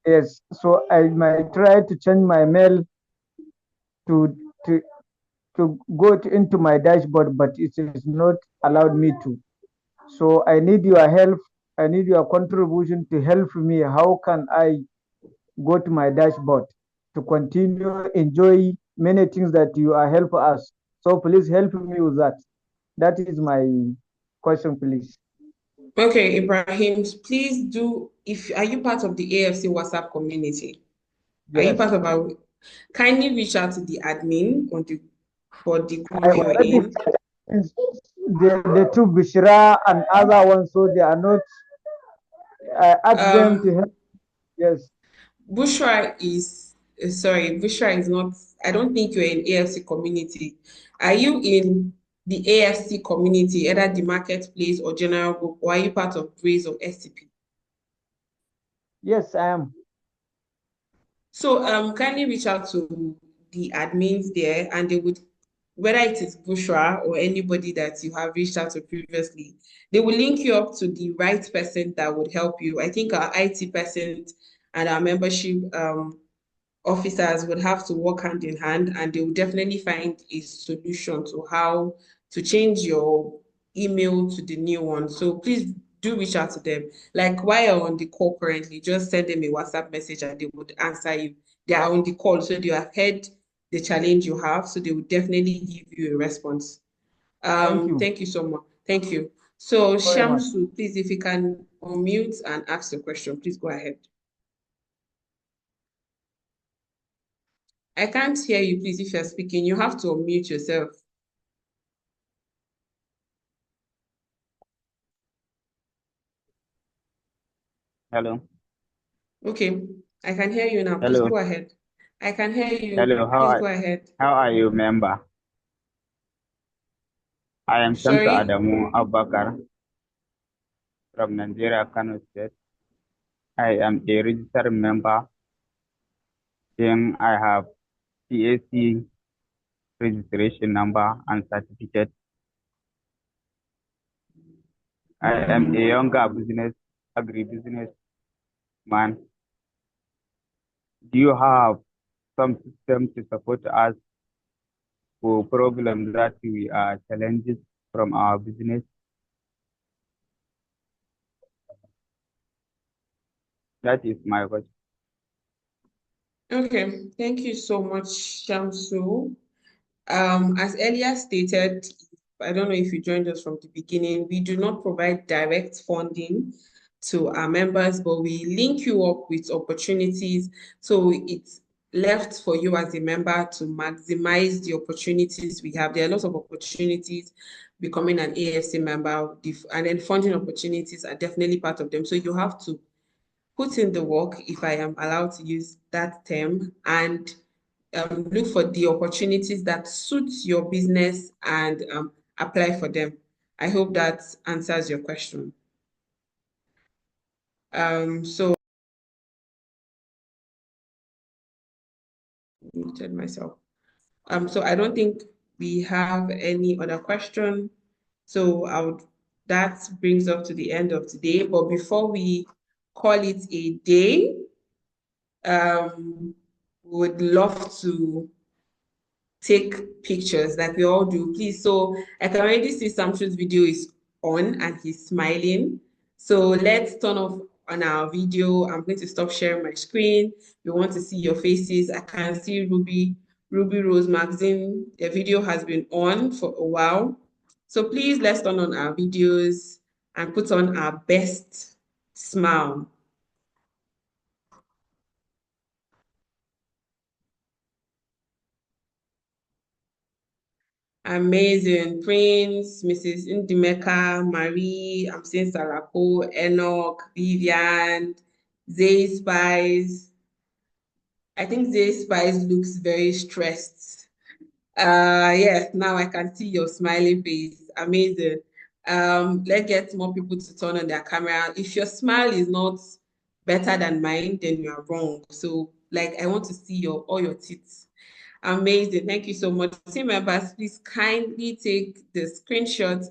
yes, so I might try to change my mail to go into my dashboard, but it is not allowed me to. So I need your help. I need your contribution to help me. How can I go to my dashboard to continue enjoy many things that you are help us? So please help me with that. That is my question, please. Okay, Ibrahim, please do, are you part of the AFC WhatsApp community? Are you Yes. part of our, kindly reach out to the admin for the I group you're already in. the two Bishra and other ones, so they are not. I asked them to help. Yes. Bushra Bushra is not, I don't think you're in AFC community. Are you in the AFC community, either the marketplace or general group, or are you part of Braze or SCP? Yes, I am. So kindly reach out to the admins there, and they would, whether it is Bushra or anybody that you have reached out to previously, they will link you up to the right person that would help you. I think our IT person and our membership officers would have to work hand in hand, and they will definitely find a solution to how to change your email to the new one. So please do reach out to them. Like while you're on the call currently, just send them a WhatsApp message and they would answer you. They are on the call, so they have heard the challenge you have, so they will definitely give you a response. Thank you. Thank you so much. Thank you. So Very much. Shamsu, please, if you can unmute and ask the question, please go ahead. I can't hear you, please, if you're speaking. You have to unmute yourself. Hello. Okay, I can hear you now. Please Hello. go ahead. I can hear you. Hello. Please go ahead. How are you, member? I am Shamsu Sorry? Adamu Abakar from Nigeria, Kano State. I am a registered member. Then I have CAC registration number and certificate. I am a younger agribusiness man. Do you have some system to support us for problems that we are challenges from our business? That is my question. Okay, thank you so much, Shamsu. As earlier stated, I don't know if you joined us from the beginning, we do not provide direct funding to our members, but we link you up with opportunities. So it's left for you as a member to maximize the opportunities we have. There are lots of opportunities becoming an AFC member, and then funding opportunities are definitely part of them. So you have to put in the work, if I am allowed to use that term, and look for the opportunities that suit your business and apply for them. I hope that answers your question. So muted myself. So I don't think we have any other question. So that brings us to the end of today. But before we call it a day, would love to take pictures like we all do, please. So I can already see Samshu's video is on and he's smiling. So let's turn off on our video. I'm going to stop sharing my screen. We want to see your faces. I can see Ruby Rose Magazine. The video has been on for a while. So please let's turn on our videos and put on our best smile. Amazing. Prince, Mrs. Indimeka, Marie, I'm seeing Salako, Enoch, Vivian, Zay Spice. I think Zay Spice looks very stressed. Yes, now I can see your smiling face. Amazing. Let's get more people to turn on their camera. If your smile is not better than mine, then you are wrong. So, like, I want to see all your teeth. Amazing. Thank you so much. Team members, please kindly take the screenshot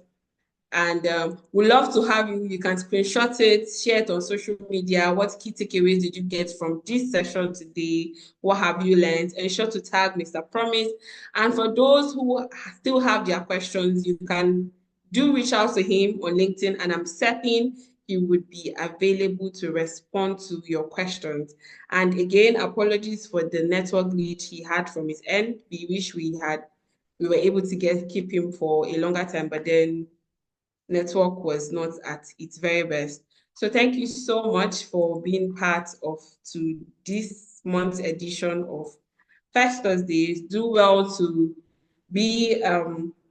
and we'd love to have you. You can screenshot it, share it on social media. What key takeaways did you get from this session today? What have you learned? Ensure to tag Mr. Promise. And for those who still have their questions, you can reach out to him on LinkedIn, and I'm certain he would be available to respond to your questions. And again, apologies for the network glitch he had from his end. We wish we were able to keep him for a longer time, but then network was not at its very best. So thank you so much for being part of this month's edition of First Thursdays. Do well to be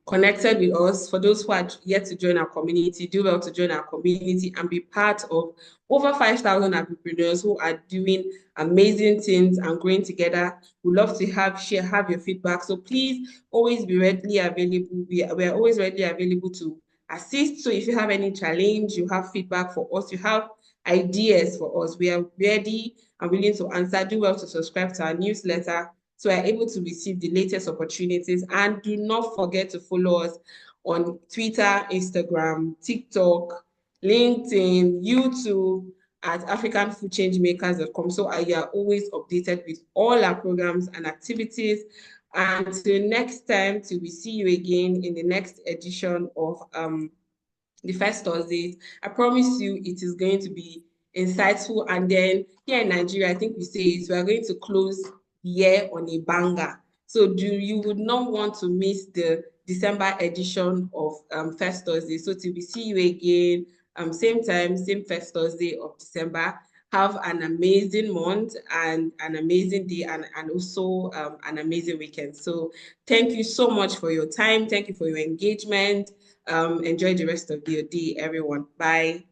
connected with us. For those who are yet to join our community, do well to join our community and be part of over 5,000 entrepreneurs who are doing amazing things and growing together. We'd love to have your feedback. So please always be readily available. We are always readily available to assist. So if you have any challenge, you have feedback for us, you have ideas for us, we are ready and willing to answer. Do well to subscribe to our newsletter so we're able to receive the latest opportunities. And do not forget to follow us on Twitter, Instagram, TikTok, LinkedIn, YouTube at africanfoodchangemakers.com. So you are always updated with all our programs and activities. Until next time, till we see you again in the next edition of the First Thursdays, I promise you it is going to be insightful. And then here in Nigeria, I think we say it, we are going to close the year on a banger. So you would not want to miss the December edition of First Thursday. So till we see you again, same time, same First Thursday of December. Have an amazing month and an amazing day, and also an amazing weekend. So thank you so much for your time. Thank you for your engagement. Enjoy the rest of your day, everyone. Bye.